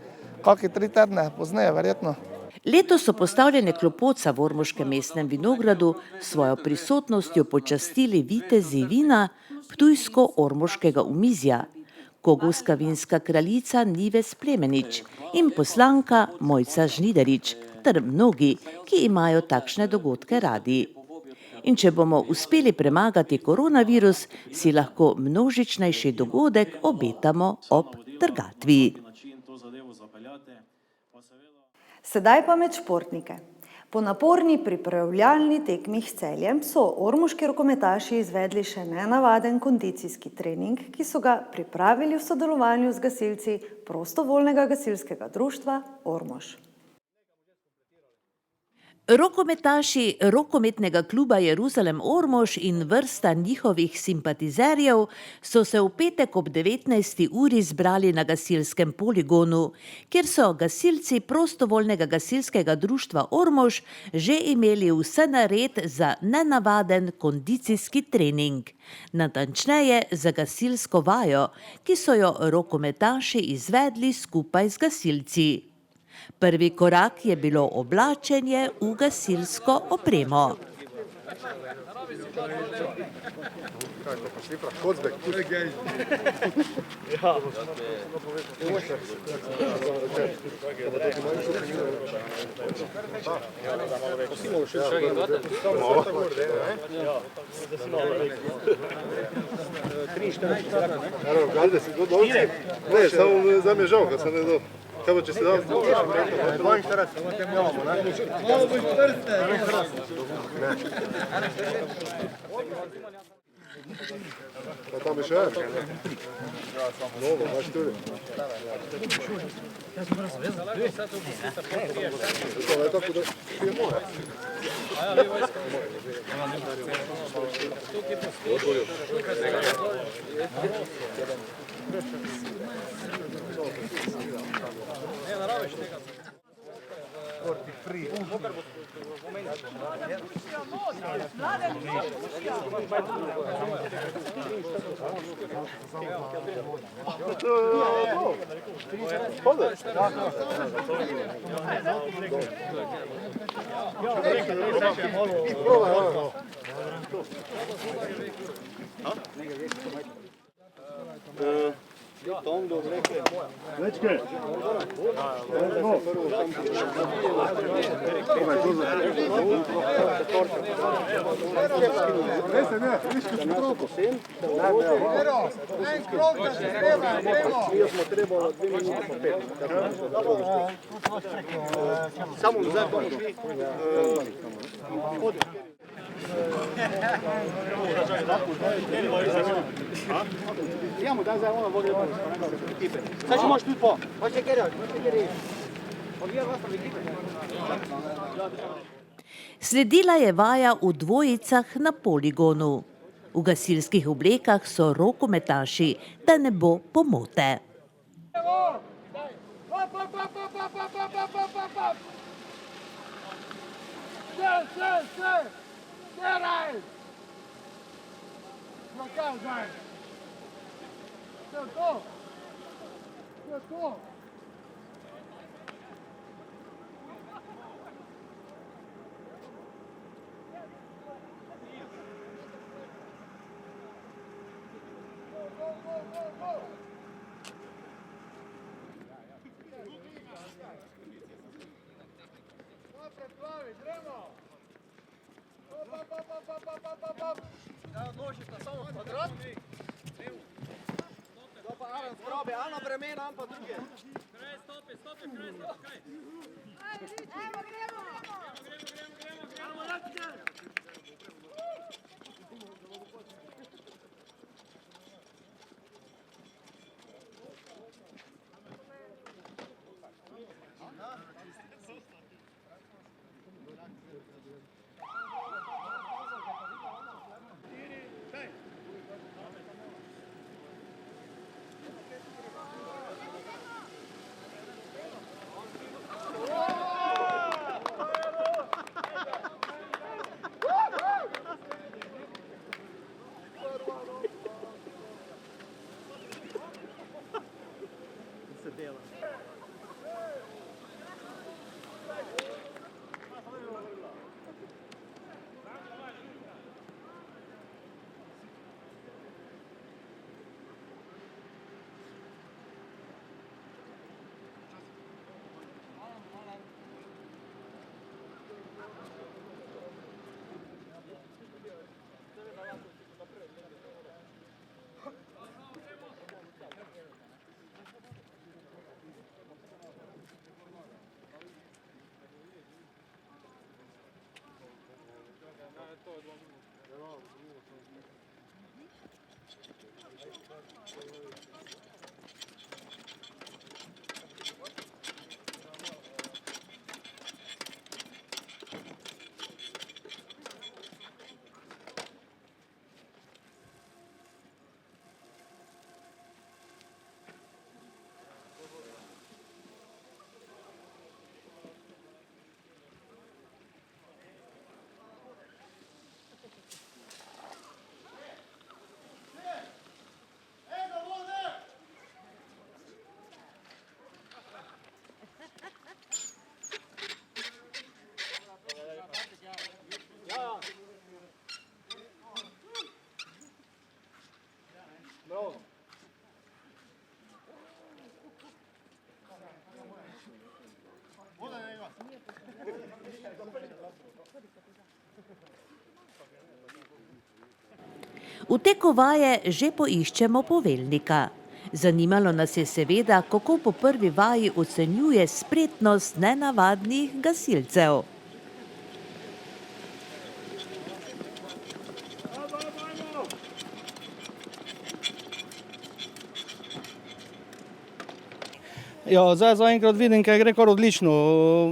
3 tedne pozneje verjetno. Letos so postavljene klopotca v ormoškem mestnem vinogradu svojo prisotnostjo počastili vitezi vina ptujsko-ormoškega omizja, kogovska vinska kraljica Nives Plemenič in poslanka Mojca Žnidarič, ter mnogi, ki imajo takšne dogodke radi. In če bomo uspeli premagati koronavirus, si lahko množičnejši dogodek obetamo ob trgatvi. Sedaj pa med športnike. Po naporni pripravljalni tekmi s Celjem so ormoški rokometaši izvedli še nenavaden kondicijski trening, ki so ga pripravili v sodelovanju z gasilci prostovoljnega gasilskega društva Ormož. Rokometaši rokometnega kluba Jeruzalem Ormož in vrsta njihovih simpatizerjev so se v petek ob 19. uri zbrali na gasilskem poligonu, kjer so gasilci prostovoljnega gasilskega društva Ormož že imeli vse nared za nenavaden kondicijski trening. Natančneje za gasilsko vajo, ki so jo rokometaši izvedli skupaj z gasilci. Prvi korak je bilo oblačenje v gasilsko opremo. Kaj bo, če se da? 42. Imamo, ne? Malo boš prste. Pa tam je še? Novo, imaš tudi. To je tako, da je moja. Ne naraviš tega. Večke. Samo nazaj bomo šli. Imamo da zdaj ono vode ekipe. Zdaj če možeš tudi po. Hoće kjerati. Sledila je vaja v dvojicah na poligonu. V gasilskih oblekah so rokometaši, da ne bo pomote. V teku vaje že poiščemo poveljnika. Zanimalo nas je seveda, kako po prvi vaji ocenjuje spretnost nenavadnih gasilcev. Ja, zdaj zaenkrat vidim, kaj gre kar odlično.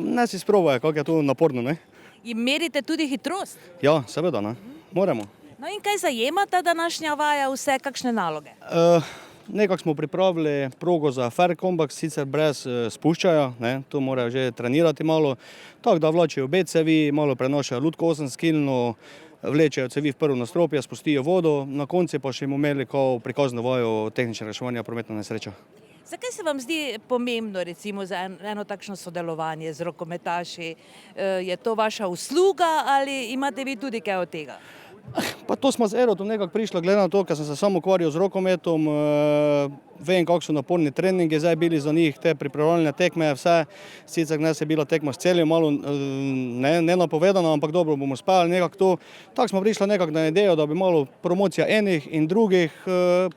Ne si sprobajo, kako je to naporno, ne? In merite tudi hitrost. Ja, seveda, ne. Moramo. No in kaj zajema ta današnja vaja, vse kakšne naloge? Nekako smo pripravili progo za fair combat, sicer brez spuščaja, ne, to morajo že trenirati malo, tako da vlačijo obe cevi, malo prenašajo lutko 8-skilno, vlečejo cevi v prvo nastropje, spustijo vodo, na koncu pa še bomo imeli kao prikazno vajo tehničnega reševanja prometna nesreča. Zakaj se vam zdi pomembno recimo za eno takšno sodelovanje z rokometaši? Je to vaša usluga ali imate vi tudi kaj od tega? Pa to smo z Erotom nekako prišli, glede na to, ker sem se sam ukvarjal z rokometom, vem, kako so naporni treningi zdaj bili za njih, te pripravljalne tekme, vse. Sicer dnes je bila tekma s Celjem, malo nenapovedana, ampak dobro bomo spali nekako to. Tako smo prišli nekako na idejo, da bi malo promocija enih in drugih,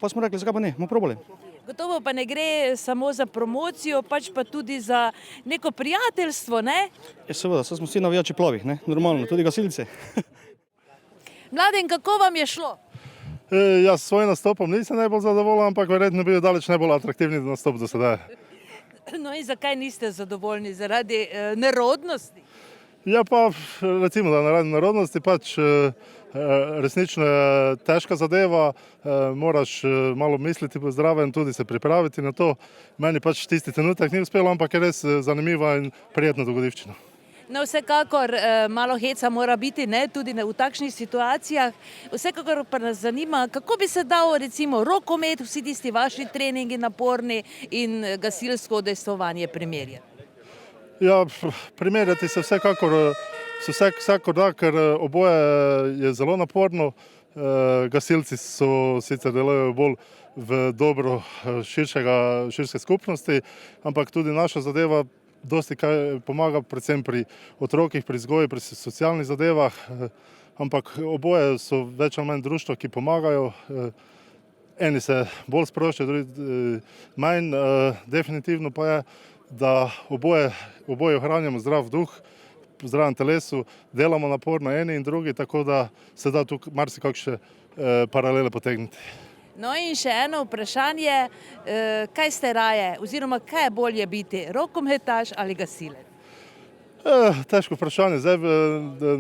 pa smo rekli, zakaj pa ne, bomo probali. Gotovo pa ne gre samo za promocijo, pač pa tudi za neko prijateljstvo, ne? Ja, seveda, saj smo vsi navijači plavih, ne, normalno, tudi gasilci. Mladen, kako vam je šlo? Jaz s svojim nastopom nisem najbolj zadovoljen, ampak verjetno bil daleč najbolj atraktivni nastop do sedaj. No in zakaj niste zadovoljni? Zaradi nerodnosti? Ja pa, recimo, da zaradi nerodnosti pač resnično je težka zadeva, moraš malo misliti zraven, tudi se pripraviti na to. Meni pač tisti trenutek ni uspelo, ampak je res zanimiva in prijetna dogodivščina. No, vsekakor malo heca mora biti, ne, tudi v takšnih situacijah. Vsekakor pa nas zanima, kako bi se dal recimo rokomet, vsi tisti vaši treningi naporni in gasilsko udejstvovanje primerjati. Ja, primerjati se vsekakor da, ker oboje je zelo naporno. Gasilci so sicer delujejo bolj v dobro širše skupnosti, ampak tudi naša zadeva dosti kaj pomaga, predvsem pri otrokih, pri vzgoji, pri socialnih zadevah, ampak oboje so več ali manj društva, ki pomagajo. Eni se bolj sproščajo, drugi manj. Definitivno pa je, da oboje ohranjamo zdrav duh, v zdravem telesu, delamo naporno eni in drugi, tako da se da tu marsikakšne paralele potegniti. No in še eno vprašanje, kaj ste raje oziroma kaj je bolje biti, rokometaš ali gasilec? Težko vprašanje, zdaj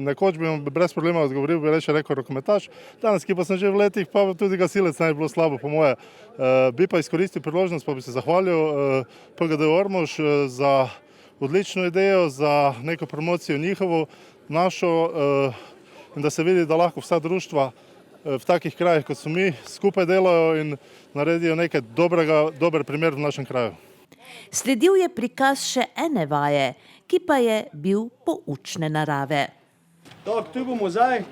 nekoč bi vam brez problema odgovoril, bi rekel rokometaš, danes, ki pa sem že v letih, pa tudi gasilec naj bilo slabo po moje. Bi pa izkoristil priložnost, pa bi se zahvalil PGD Ormož za odlično idejo, za neko promocijo njihovo, našo, in da se vidi, da lahko vsa društva v takih krajih, kot so mi, skupaj delajo in naredijo nekaj dober primer v našem kraju. Sledil je prikaz še ene vaje, ki pa je bil poučne narave. Tako, tu bomo zdaj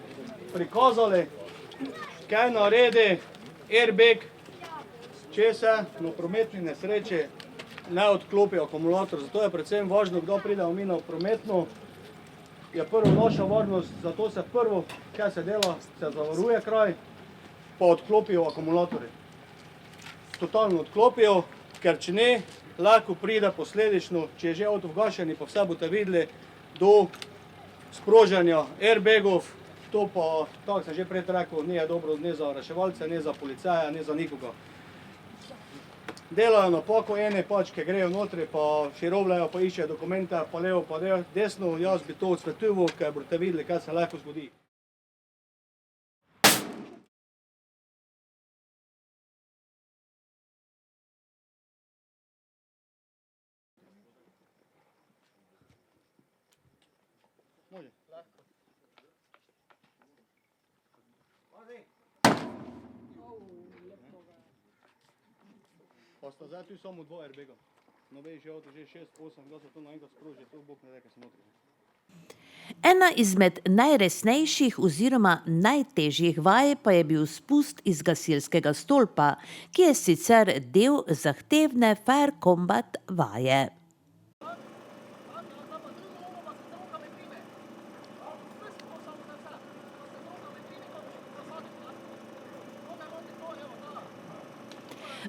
prikazali, kaj naredi airbag, če se na prometni nesreči ne odklopi akumulator. Zato je predvsem važno, kdo pride v mino prometno. Je prvo naša varnost, zato se prvo, kaj se dela, se zavaruje kraj, pa odklopijo akumulatorji. Totalno odklopijo, ker če ne, lahko pride posledično, če je že avto vgašen, pa vse boste videli, do sprožanja airbagov. To pa, tako sem že prej rekel, ni dobro ne za reševalce, ne za policaja, ne za nikoga. Delajo napako ene pač, ki grejo notri, pa širovljajo, pa iščejo dokumente, pa levo, pa desno. Jaz bi to odsvetljivo, ker boste videli, kaj se lahko zgodi. Pa sta zdaj tu samo dva airbaga. No veš, že avto že 6-8, da se to naenkrat sproži, to bog ne ve, kaj se notri. Ena izmed najresnejših oziroma najtežjih vaj pa je bil spust iz gasilskega stolpa, ki je sicer del zahtevne fair combat vaje.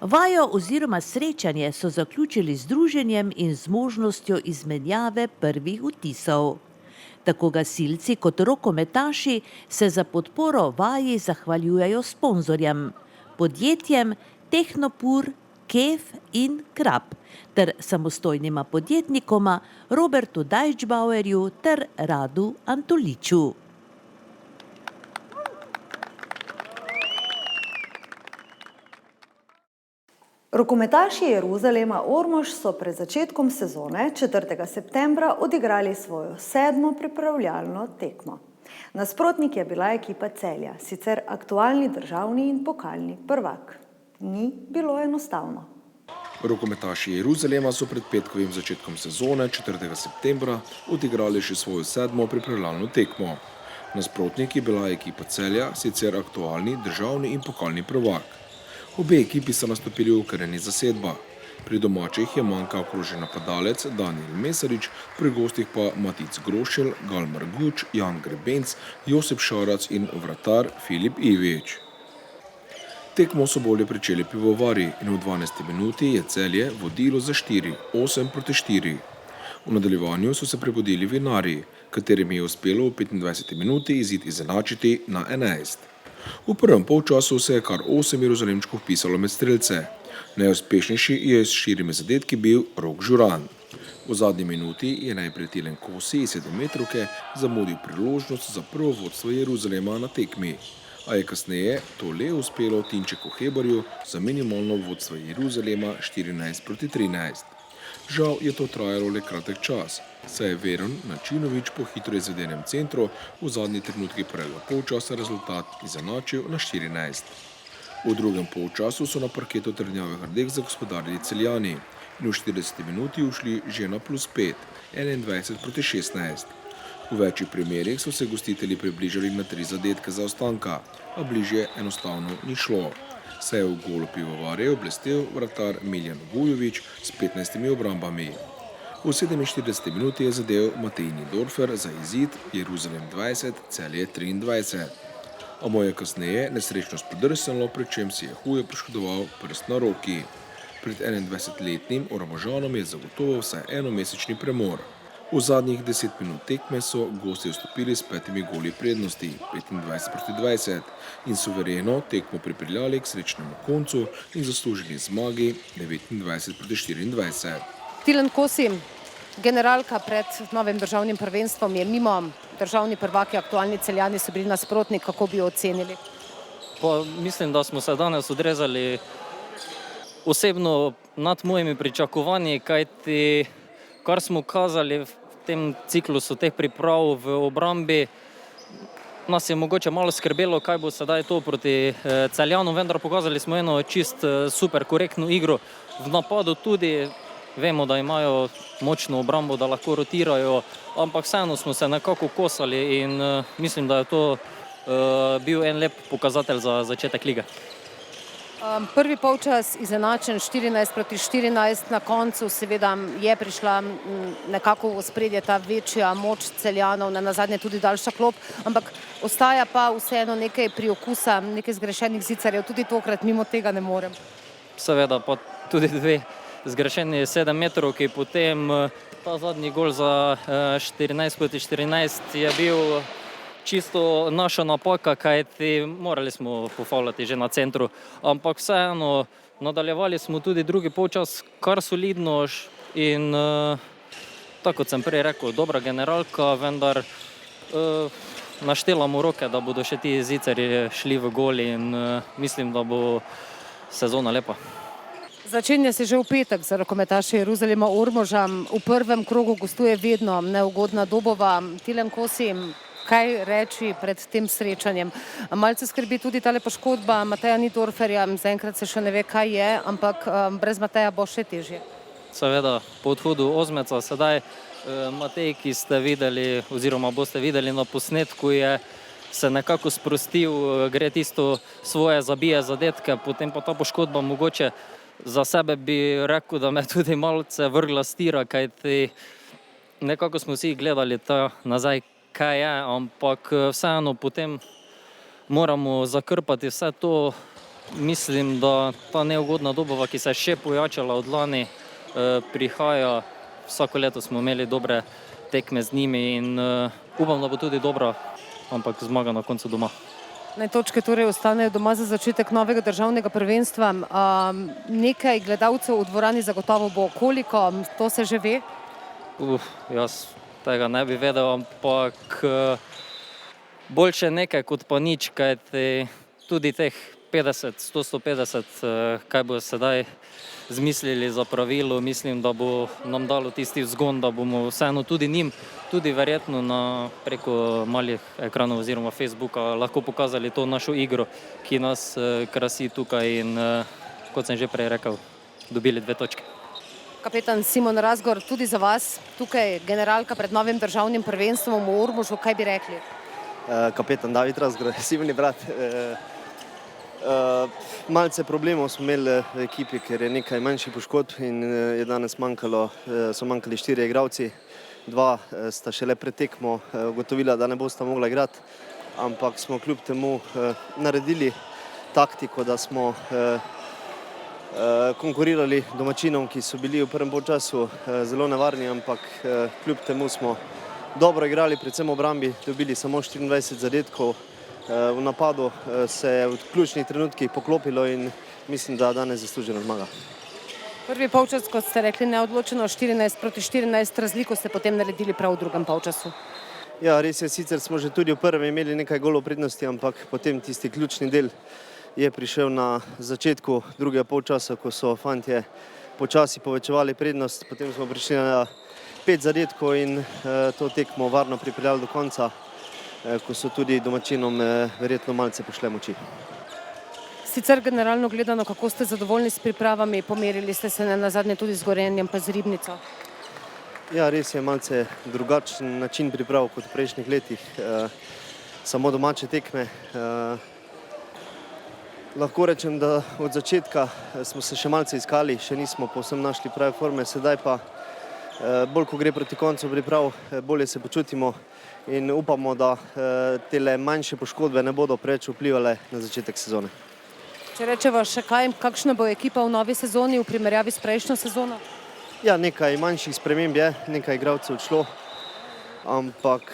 Vajo oziroma srečanje so zaključili z druženjem in z možnostjo izmenjave prvih vtisov. Tako gasilci kot rokometaši se za podporo vaji zahvaljujejo sponzorjem, podjetjem Tehnopur, Kef in Krap ter samostojnima podjetnikoma Robertu Dajčbauerju ter Radu Antoliču. Rokometaši Jeruzalema Ormož so pred začetkom sezone 4. septembra odigrali svojo 7. pripravljalno tekmo. Nasprotnik je bila ekipa Celja, sicer aktualni državni in pokalni prvak. Ni bilo enostavno. Rokometaši Jeruzalema so pred petkovim začetkom sezone 4. septembra odigrali še svojo 7. pripravljalno tekmo. Nasprotnik je bila ekipa Celja, sicer aktualni državni in pokalni prvak. Obe ekipi so nastopili v okrnjeni zasedba. Pri domačih je manjkal okrožen napadalec Daniel Mesarič, pri gostih pa Matic Grošelj, Galmar Guč, Jan Grebenc, Josip Šarac in vratar Filip Ivič. Tekmo so bolje pričeli pivovari in v 12. minuti je Celje vodilo za 8-4. V nadaljevanju so se prebudili vinarji, katerim je uspelo v 25. minuti izid izenačiti na 11. V prvem polčasu se je kar 8 Jeruzalemčkov vpisalo med strelce. Najuspešnejši je s 4 zadetki bil Rok Žuran. V zadnji minuti je najprej Tilen Kosi iz 7-metrovke zamudil priložnost za prvo vodstvo Jeruzalema na tekmi, a je kasneje to le uspelo Tinčeku Hebarju za minimalno vodstvo Jeruzalema 14-13. Žal je to trajalo le kratek čas, saj je Veron Načinovič po hitro izvedenem centru v zadnji trenutki prvega polčasa rezultat izenačil na 14. V drugem polčasu so na parketu Trdnjavih Rdek zagospodarili Celjani in v 40. minuti ušli že na +5, 21-16. V večjih primerih so se gostitelji približali na 3 zadetke zaostanka, a bližje enostavno ni šlo. Saj je v golu pivovarjev blestel vratar Miljan Vujović s 15 obrambami. V 47. minuti je zadel Matej Nidorfer za izid Jeruzalem 20, Celje 23. A mu je kasneje nesrečno spodrsnilo, pri čem si je huje poškodoval prst na roki. Pred 21-letnim Ormožanom je zagotovo vsaj enomesečni premor. V zadnjih 10 minut tekme so gosti vstopili s 5 goli prednosti, 25-20, in suvereno tekmo pripeljali k srečnemu koncu in zaslužili zmagi 29-24. Tilen Kosi, generalka pred novim državnim prvenstvom je mimo, državni prvaki, aktualni Celjani so bili nasprotnik, kako bi jo ocenili? Pa mislim, da smo se danes odrezali osebno nad mojimi pričakovanji, kajti kar smo kazali v tem ciklusu teh priprav v obrambi, nas je mogoče malo skrbelo, kaj bo sedaj to proti Celjanom, vendar pokazali smo eno čist super korektno igro. V napadu tudi vemo, da imajo močno obrambo, da lahko rotirajo, ampak vseeno smo se nekako kosali in mislim, da je to bil en lep pokazatelj za začetek lige. Prvi polčas izenačen 14-14, na koncu seveda je prišla nekako v ospredje ta večja moč Celjanov, nazadnje tudi daljša klop, ampak ostaja pa vseeno nekaj priokusa, nekaj zgrešenih zicarjev, tudi tokrat mimo tega ne morem. Seveda pa tudi 2 zgrešeni 7-metrovki, potem ta zadnji gol za 14-14 je bil čisto naša napaka, kajti morali smo pofavljati že na centru, ampak vseeno nadaljevali smo tudi drugi polčas kar solidno in tako kot sem prej rekel, dobra generalka, vendar naštelamo roke, da bodo še ti zicarji šli v gol in mislim, da bo sezona lepa. Začenja se že v petek za rokometaše Jeruzalema Ormoža. V prvem krogu gostuje vedno neugodna Dobova. Tilen Kosi, kaj reči pred tem srečanjem? Malce skrbi tudi tale poškodba Mateja Nidorferja, zaenkrat se še ne ve, kaj je, ampak brez Mateja bo še težje. Seveda, po odhodu Ozmeca sedaj Matej, ki ste videli oziroma boste videli na posnetku, je se nekako sprostil, gre tisto svoje zabije zadetke, potem pa ta poškodba mogoče za sebe bi rekel, da me tudi malce vrgla s tira, kajti nekako smo vsi gledali ta nazaj, kaj je, ampak vseeno potem moramo zakrpati vse to mislim, da ta neugodna doba, ki se je še pojačala od lani, prihaja. Vsako leto smo imeli dobre tekme z njimi in upam, da bo tudi dobra, ampak zmaga na koncu doma. Naj točke torej ostanejo doma za začetek novega državnega prvenstva. Nekaj gledalcev v dvorani zagotovo bo. Koliko? To se že ve? Jaz tega ne bi vedel, ampak boljše nekaj kot pa nič, kajti tudi teh 50, 100, 150, kaj bo sedaj zmislili za pravilo, mislim, da bo nam dalo tisti vzgon, da bomo vseeno tudi njim, tudi verjetno preko malih ekranov oziroma Facebooka lahko pokazali to našo igro, ki nas krasi tukaj in, kot sem že prej rekel, dobili 2 točke. Kapetan Simon Razgor, tudi za vas, tukaj generalka pred novim državnim prvenstvom v Ormožu, kaj bi rekli? Kapetan David Razgor, Simoni brat. Malce problemov smo imeli v ekipi, ker je nekaj manjših poškodb in je danes so manjkali 4 igralci. 2 sta šele pred tekmo ugotovila, da ne bosta mogla igrati, ampak smo kljub temu naredili taktiko, da smo konkurirali domačinom, ki so bili v prvem polčasu zelo nevarni, ampak kljub temu smo dobro igrali, predvsem v obrambi, dobili samo 24 zadetkov. V napadu se je v ključnih trenutkih poklopilo in mislim, da danes zasluženo zmaga. Prvi polčas, kot ste rekli, neodločeno 14-14, razliko ste potem naredili prav v drugem polčasu. Ja, res je, sicer smo že tudi v prvem imeli nekaj golov prednosti, ampak potem tisti ključni del je prišel na začetku drugega polčasa, ko so fantje počasi povečevali prednost, potem smo prišli na 5 zadetkov in to tekmo varno pripeljali do konca, ko so tudi domačinom verjetno malce pošle moči. Sicer generalno gledano, kako ste zadovoljni s pripravami, pomerili ste se nazadnje tudi z Gorenjem pa z Ribnico? Ja, res je malce drugačen način priprav kot v prejšnjih letih, samo domače tekme. Lahko rečem, da od začetka smo se še malce iskali, še nismo povsem našli prave forme, sedaj pa bolj, ko gre proti koncu priprav, bolje se počutimo in upamo, da tele manjše poškodbe ne bodo preveč vplivale na začetek sezone. Če rečeva še kaj, kakšna bo ekipa v novi sezoni v primerjavi s prejšnjo sezono? Ja, nekaj manjših sprememb je, nekaj igralcev odšlo, ampak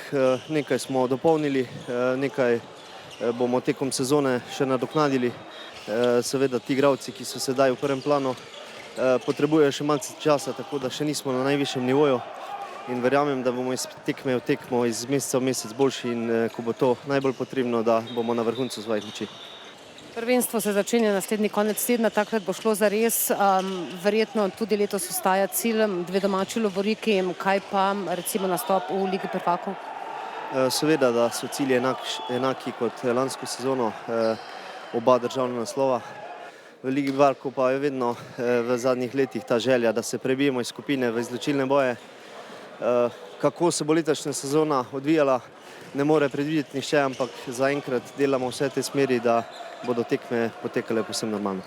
nekaj smo dopolnili, nekaj bomo tekom sezone še nadoknadili. Seveda ti igralci, ki so sedaj v prvem planu, potrebujejo še malce časa, tako da še nismo na najvišjem nivoju in verjamem, da bomo iz tekme v tekmo, iz meseca v mesec boljši in ko bo to najbolj potrebno, da bomo na vrhuncu svojih moči. Prvenstvo se začenja naslednji konec tedna, takrat bo šlo za res. Verjetno tudi letos ostaja cilj 2 domači lovoriki, kaj pa recimo nastop v Ligi prvakov? Seveda, da so cilji enaki kot lansko sezono, oba državna naslova. V Ligi prvakov pa je vedno v zadnjih letih ta želja, da se prebijemo iz skupine v izločilne boje. Kako se bo letošnja sezona odvijala, ne more predvideti nihče, ampak zaenkrat delamo vse te smeri, da bodo tekme potekale povsem normalno.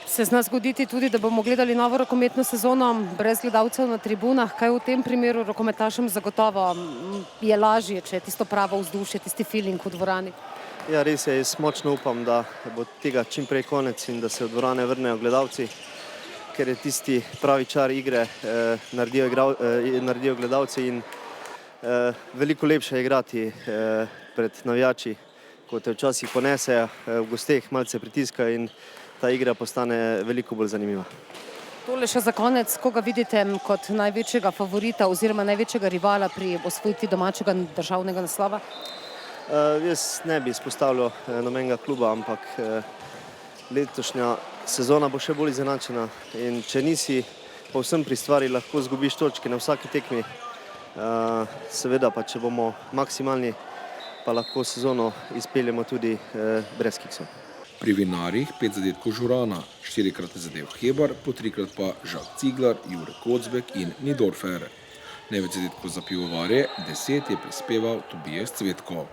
Se zna zgoditi tudi, da bomo gledali novo rokometno sezono brez gledalcev na tribunah. Kaj v tem primeru rokometašem zagotovo je lažje, če je tisto pravo vzdušje, tisti feeling v dvorani? Ja, res je, jaz močno upam, da bo tega čim prej konec in da se v dvorane vrnejo gledalci, ker je tisti pravi čar igre naredijo gledalci in veliko lepše je igrati pred navijači, kot te včasih ponesejo, v gosteh malce pritiska in ta igra postane veliko bolj zanimiva. Tole še za konec, koga vidite kot največjega favorita oziroma največjega rivala pri osvojitvi domačega državnega naslova? Jaz ne bi izpostavljal nobenega kluba, ampak letošnja sezona bo še bolj izenačena in če nisi povsem pri stvari, lahko izgubiš točke na vsaki tekmi. Seveda pa, če bomo maksimalni, pa lahko sezono izpeljemo tudi brez kiksov. Pri vinarjih 5 zadetkov Žurana, 4-krat je zadev Hebar, po 3-krat pa Žak Ciglar, Jure Kocbek in Nidorfer. Največ zadetkov za pivovarje, 10 je prispeval Tobias Cvetko.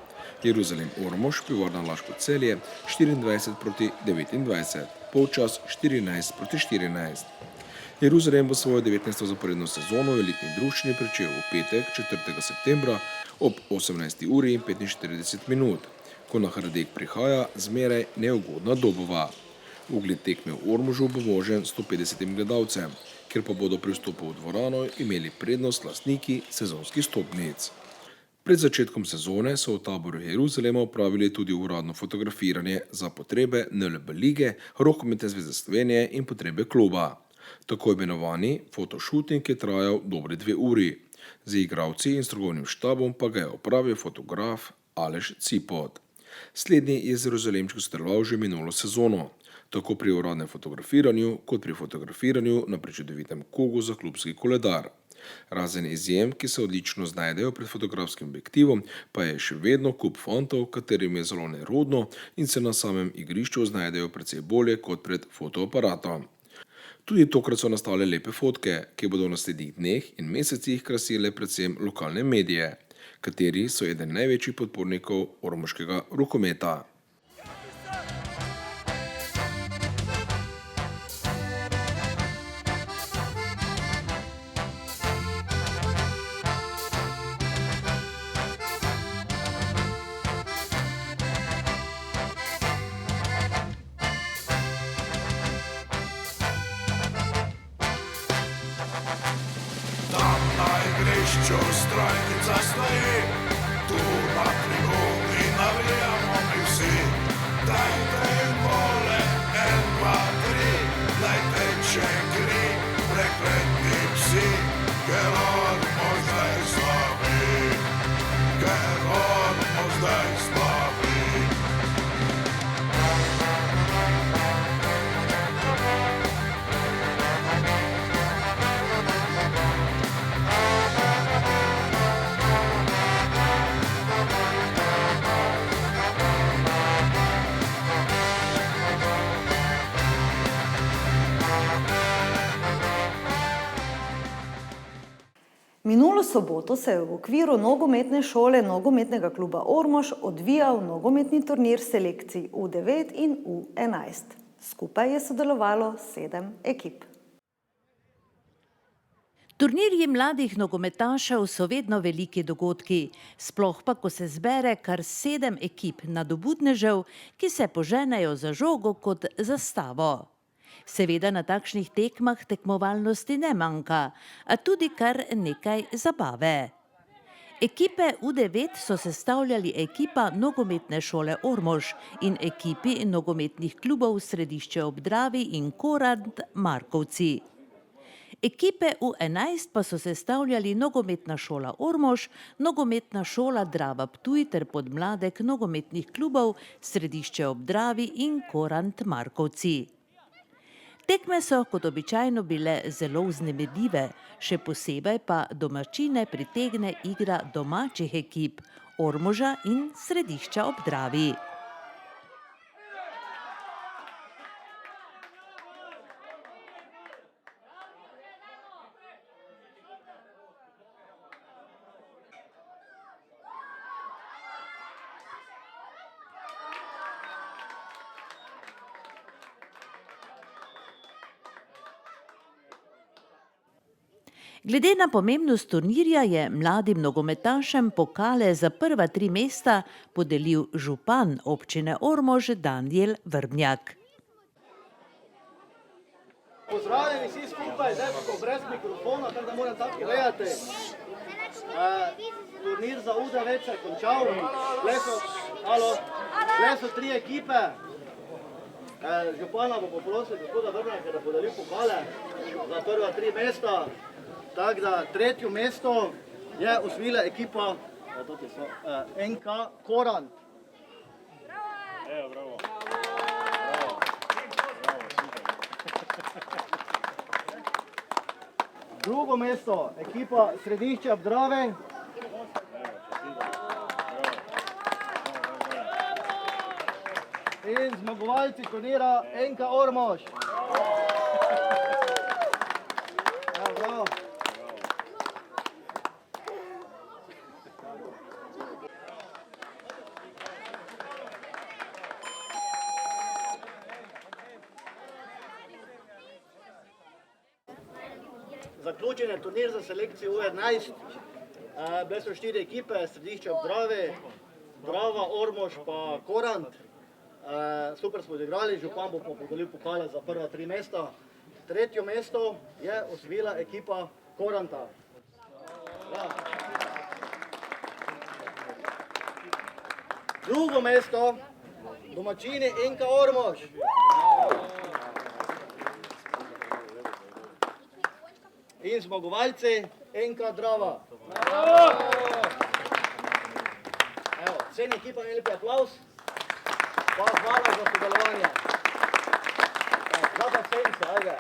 Jeruzalem Ormož, Pivovarna Laško Celje, 24-29, polčas 14-14. Jeruzalem bo svojo 19. zaporedno sezono v elitni druščini pričel v petek 4. septembra ob 18. uri in 45 minut. ko na Hradek prihaja zmeraj neugodna Dobova. Ugled tekme v Ormožu bo možen 150 gledalcem, kjer pa bodo pri vstopu v dvorano imeli prednost lastniki sezonskih stopnic. Pred začetkom sezone so v taboru Jeruzalema opravili tudi uradno fotografiranje za potrebe NLB lige, Rokometne zveze Slovenije in potrebe kluba. Tako imenovani fotoshooting je trajal dobre 2 uri. Z igralci in strokovnim štabom pa ga je opravil fotograf Aleš Cipot. Slednji je z Jeruzalemčko sodeloval že minulo sezono, tako pri uradnem fotografiranju, kot pri fotografiranju na prečudovitem kogu za klubski koledar. Razen izjem, ki se odlično znajdejo pred fotografskim objektivom, pa je še vedno kup fantov, katerim je zelo nerodno in se na samem igrišču znajdejo precej bolje kot pred fotoaparatom. Tudi tokrat so nastale lepe fotke, ki bodo v naslednjih dneh in mesecih krasile predvsem lokalne medije, kateri so eden največjih podpornikov ormoškega rokometa. Strojnica stoji, tu na tribuni navijamo mi vsi. Dajte vole, 1, 2, 3, dajte če kri, prekletni psi, ker Ormož zdaj slavi, ker Ormož zdaj slavi. Minulo soboto se je v okviru nogometne šole nogometnega kluba Ormož odvijal nogometni turnir selekcij U9 in U11. Skupaj je sodelovalo 7 ekip. Turnirji mladih nogometašev so vedno veliki dogodki, sploh pa, ko se zbere kar 7 ekip nadobudnežev, ki se poženejo za žogo kot za stavo. Seveda na takšnih tekmah tekmovalnosti ne manjka, a tudi kar nekaj zabave. Ekipe U9 so sestavljali ekipa nogometne šole Ormož in ekipi nogometnih klubov Središče ob Dravi in Korant Markovci. Ekipe U11 pa so sestavljali nogometna šola Ormož, nogometna šola Drava Ptuj ter podmladek nogometnih klubov Središče ob Dravi in Korant Markovci. Tekme so kot običajno bile zelo vznemirljive, še posebej pa domačine pritegne igra domačih ekip Ormoža in Središča ob Dravi. Glede na pomembnost turnirja je mladim nogometašem pokale za prva 3 mesta podelil župan občine Ormož Danijel Vrbnjak. Pozdravljeni vsi skupaj, zdaj pa brez mikrofona, tako da moram tako gledati. Turnir za U9 se je končal, le so 3 ekipe. Župana bo poprosil gospoda Vrbnjaka, da podeli pokale za prva 3 mesta. Tako da 3. mesto je osvojila ekipa NK Korant. Bravo. Drugo mesto, ekipa Središče ob Dravi. In zmagovalci turnira NK Ormož. Bravo. Zaključen je turnir za selekcijo U11. Bile so 4 ekipe, Središče ob Dravi, Drava, Ormož pa Korant. Super smo odigrali, župan bo pa podelil pokale za prva 3 mesta. 3. mesto je osvojila ekipa Koranta. Ja. Drugo mesto, domačini NK Ormož. In zmagovalci NK Drava. Evo, vsem ekipam je lepi aplavz. Pa hvala za sodelovanje. Zdaj pa vsem se, ajde.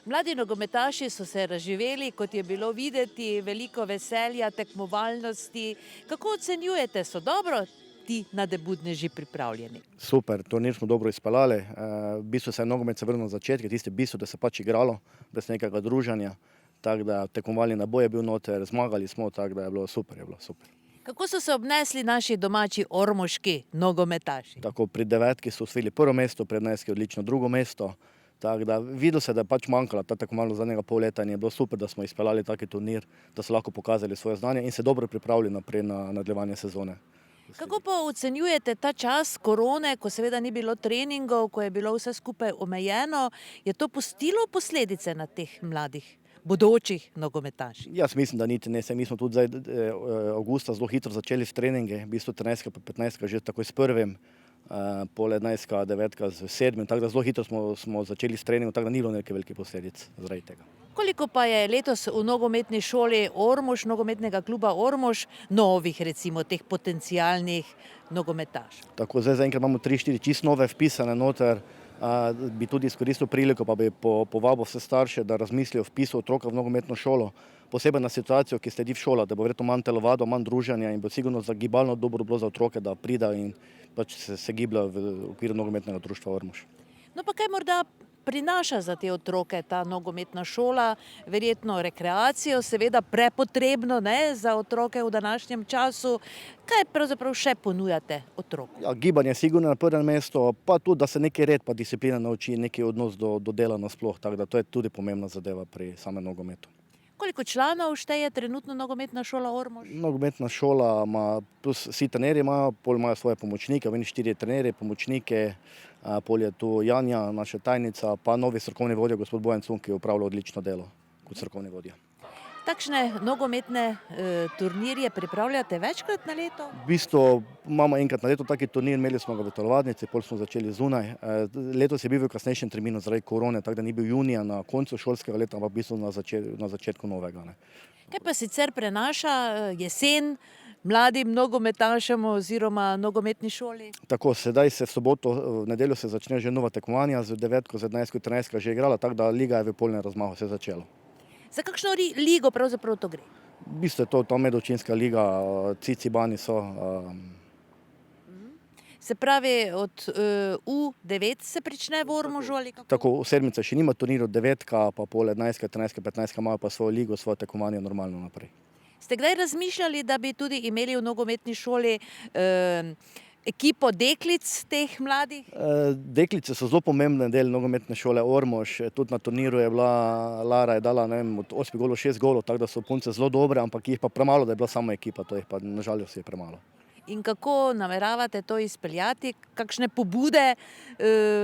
Mladi nogometaši so se razživeli, kot je bilo videti, veliko veselja, tekmovalnosti. Kako ocenjujete, so dobro ti nadebudneži pripravljeni? Super, turnir smo dobro izpeljali. V bistvu se je nogomet se vrnil na začetke, tisti bistvo, da se pač igralo, brez nekega druženja. Tako da tekmovalni naboj je bil noter, zmagali smo, tako da je bilo super, Kako so se obnesli naši domači ormoški nogometaši? Tako pri 9 so osvojili prvo mesto, pri 11 odlično drugo mesto. Tako da videlo se, da je pač manjkala ta tekmovalnost zadnjega pol leta in je bilo super, da smo izpeljali taki turnir, da so lahko pokazali svoje znanje in se dobro pripravili naprej na nadaljevanje sezone. Kako pa ocenjujete ta čas korone, ko seveda ni bilo treningov, ko je bilo vse skupaj omejeno, je to pustilo posledice na teh mladih, bodočih nogometaših? Jaz mislim, da niti ne. Mi smo tudi zdaj avgusta zelo hitro začeli s treninge, v bistvu 13. pa 15. že takoj s prvim, pol 11. 9. z 7. Tako da zelo hitro smo začeli s treningom, tako da ni bilo neke velike posledic zaradi tega. Koliko pa je letos v nogometni šoli Ormož, nogometnega kluba Ormož, novih recimo teh potencialnih nogometašov? Tako, zdaj zaenkrat imamo 3-4 čisto nove vpisane noter. Bi tudi izkoristil priliko, pa bi povabil vse starše, da razmislijo o vpisu otroka v nogometno šolo, posebej na situacijo, ki sledi v šolah, da bo verjetno manj telovadov, manj druženja in bo sigurno za gibalno dobro bilo za otroke, da pridajo in pač se gibljajo v okviru nogometnega društva Ormož. No pa kaj morda prinaša za te otroke ta nogometna šola, verjetno rekreacijo, seveda prepotrebno, ne, za otroke v današnjem času. Kaj pravzaprav še ponujate otroku? Ja, gibanje je sigurno na prvem mestu, pa tudi, da se neki red pa disciplina nauči, neki odnos do dela nasploh, tako da to je tudi pomembna zadeva pri samem nogometu. Koliko članov šteje trenutno nogometna šola Ormož? Nogometna šola ima, plus vsi trenerji imajo, pol imajo svoje pomočnike, veni 4 trenerje, pomočnike, pol je tu Janja, naša tajnica, pa novi strokovni vodja, gospod Bojan Cun, ki je upravljal odlično delo kot strokovni vodja. Takšne nogometne turnirje pripravljate večkrat na leto? V bistvu imamo enkrat na leto taki turnir, imeli smo ga v telovadnici, pol smo začeli zunaj. Letos je bil v kasnejšem terminu zaradi korone, tako da ni bil junija na koncu šolskega leta, ampak v bistvu na začetku novega. Kaj pa sicer prenaša jesen mladim nogometašem oziroma nogometni šoli? Tako, sedaj se v soboto, v nedeljo se začne že nova tekmovanja, z 9, z 11, 13 že igrala, tako da liga je v polnem razmahu se začela. Za kakšno ligo pravzaprav to gre? V bistvu je to medobčinska liga, Cicibani so. Se pravi, od U9 se prične v Ormožu ali kako? Tako, sedmica še nima turnirov, 9, pa pol 11, 13, 15 imajo pa svojo ligo, svoje tekmovanje normalno naprej. Ste kdaj razmišljali, da bi tudi imeli v nogometni šoli ekipo deklic teh mladih? Deklice so zelo pomembne del nogometne šole Ormož. Tudi na turniru je bila Lara, je dala od 8 golov 6 golov, tako da so punce zelo dobre, ampak jih pa premalo, da je bila samo ekipa, to jih pa nažalost je premalo. In kako nameravate to izpeljati? Kakšne pobude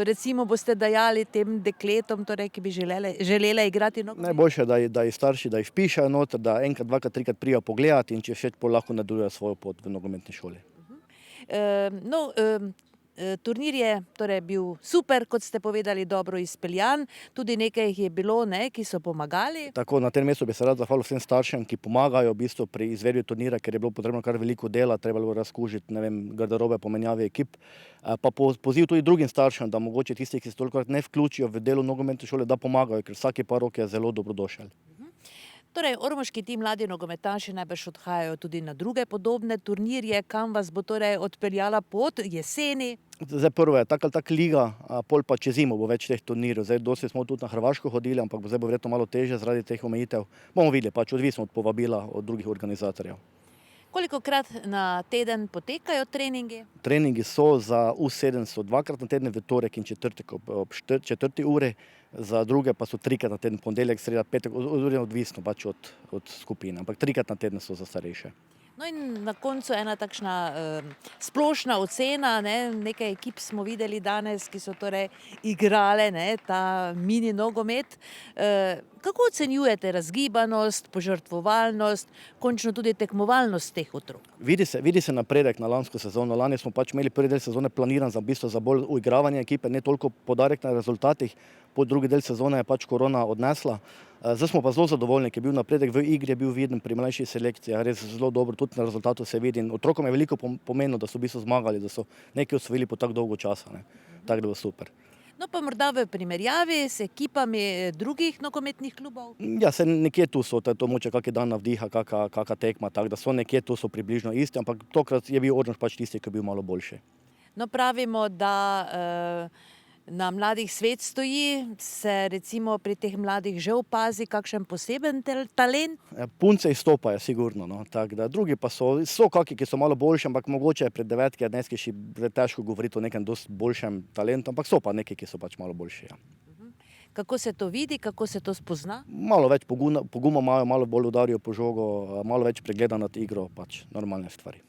recimo boste dajali tem dekletom, torej, ki bi želele igrati nogomet? Najboljše je, da jih starši, da jih vpišejo noter, da enkrat, dvakrat, trikrat prijajo pogledati in če všeč, pol lahko nadaljujejo svojo pot v nogometni šoli. Turnir je torej bil super, kot ste povedali, dobro izpeljan, tudi nekaj jih je bilo, ki so pomagali. Tako, na tem mestu bi se rad zahvalil vsem staršem, ki pomagajo v bistvu pri izvedbi turnira, ker je bilo potrebno kar veliko dela, treba bilo razkužiti, garderobe, pomenjave ekip. Pa poziv tudi drugim staršem, da mogoče tisti, ki se tolikokrat ne vključijo v delo nogometne šole, da pomagajo, ker vsaki par rok je zelo dobrodošel. Torej, ormoški ti mladi nogometaši najbrž odhajajo tudi na druge podobne turnirje, kam vas bo torej odpeljala pot jeseni? Zdaj prvo je tak ali tak liga, pol pa čez zimo bo več teh turnirjev. Zdaj dosti smo tudi na Hrvaško hodili, ampak zdaj bo verjetno malo težje zaradi teh omejitev. Bomo videli, pač odvisno od povabila od drugih organizatorjev. Kolikokrat na teden potekajo treningi? Treningi so za U700 dvakrat na teden, v torek in četrtek ob 4. uri, za druge pa so 3-krat na teden, ponedeljek, sreda, petek, odvisno pač od skupine, ampak 3-krat na teden so za starejše. No in na koncu ena takšna splošna ocena, ne? Nekaj ekip smo videli danes, ki so torej igrale, ne? Ta mini nogomet. Kako ocenjujete razgibanost, požrtvovalnost, končno tudi tekmovalnost teh otrok? Vidi se napredek na lansko sezono. Lani smo pač imeli prvi del sezone planiran za bolj uigravanje ekipe, ne toliko poudarek na rezultatih. Po drugi del sezone je pač korona odnesla. Zdaj smo pa zelo zadovoljni, ker je bil napredek v igri, je bil viden pri mlajših selekcijah, res zelo dobro, tudi na rezultatu se vidi. In otrokom je veliko pomenilo, da so v bistvu zmagali, da so nekaj osvojili po tako dolgo časa. Tako da bo super. No pa morda v primerjavi s ekipami drugih nogometnih klubov? Ja, se nekje tu so, to moče kakšen dan navdiha, kakšna tekma, tako da so nekje tu so približno isti, ampak tokrat je bil Ormož pač tisti, ki je bil malo boljši. No pravimo, da na Mladih svet stoji, se recimo pri teh mladih že opazi kakšen poseben talent? Punce izstopajo, sigurno, no. Tako da drugi pa so kakšni, ki so malo boljši, ampak mogoče je pred 9 dneski še težko govoriti o nekem dosti boljšem talentu, ampak so pa neki, ki so pač malo boljši. Ja. Kako se to vidi, kako se to spozna? Malo več poguma imajo, malo bolj udarijo po žogo, malo več pregleda nad igro, pač normalne stvari.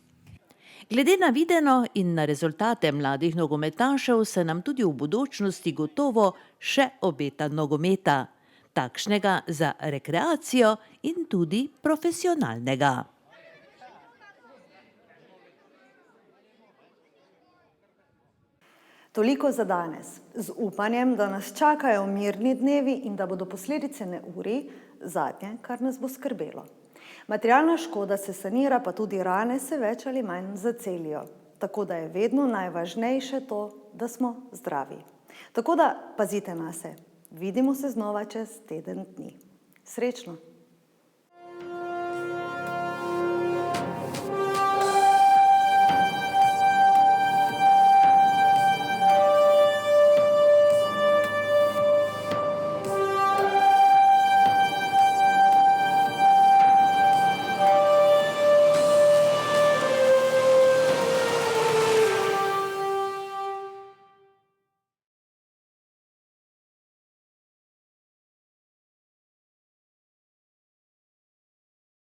Glede na videno in na rezultate mladih nogometašev se nam tudi v bodočnosti gotovo še obeta nogometa, takšnega za rekreacijo in tudi profesionalnega. Toliko za danes, z upanjem, da nas čakajo mirni dnevi in da bodo posledice neurij zadnje, kar nas bo skrbelo. Materialna škoda se sanira, pa tudi rane se več ali manj zacelijo. Tako da je vedno najvažnejše to, da smo zdravi. Tako da pazite nase. Vidimo se znova čez teden dni. Srečno!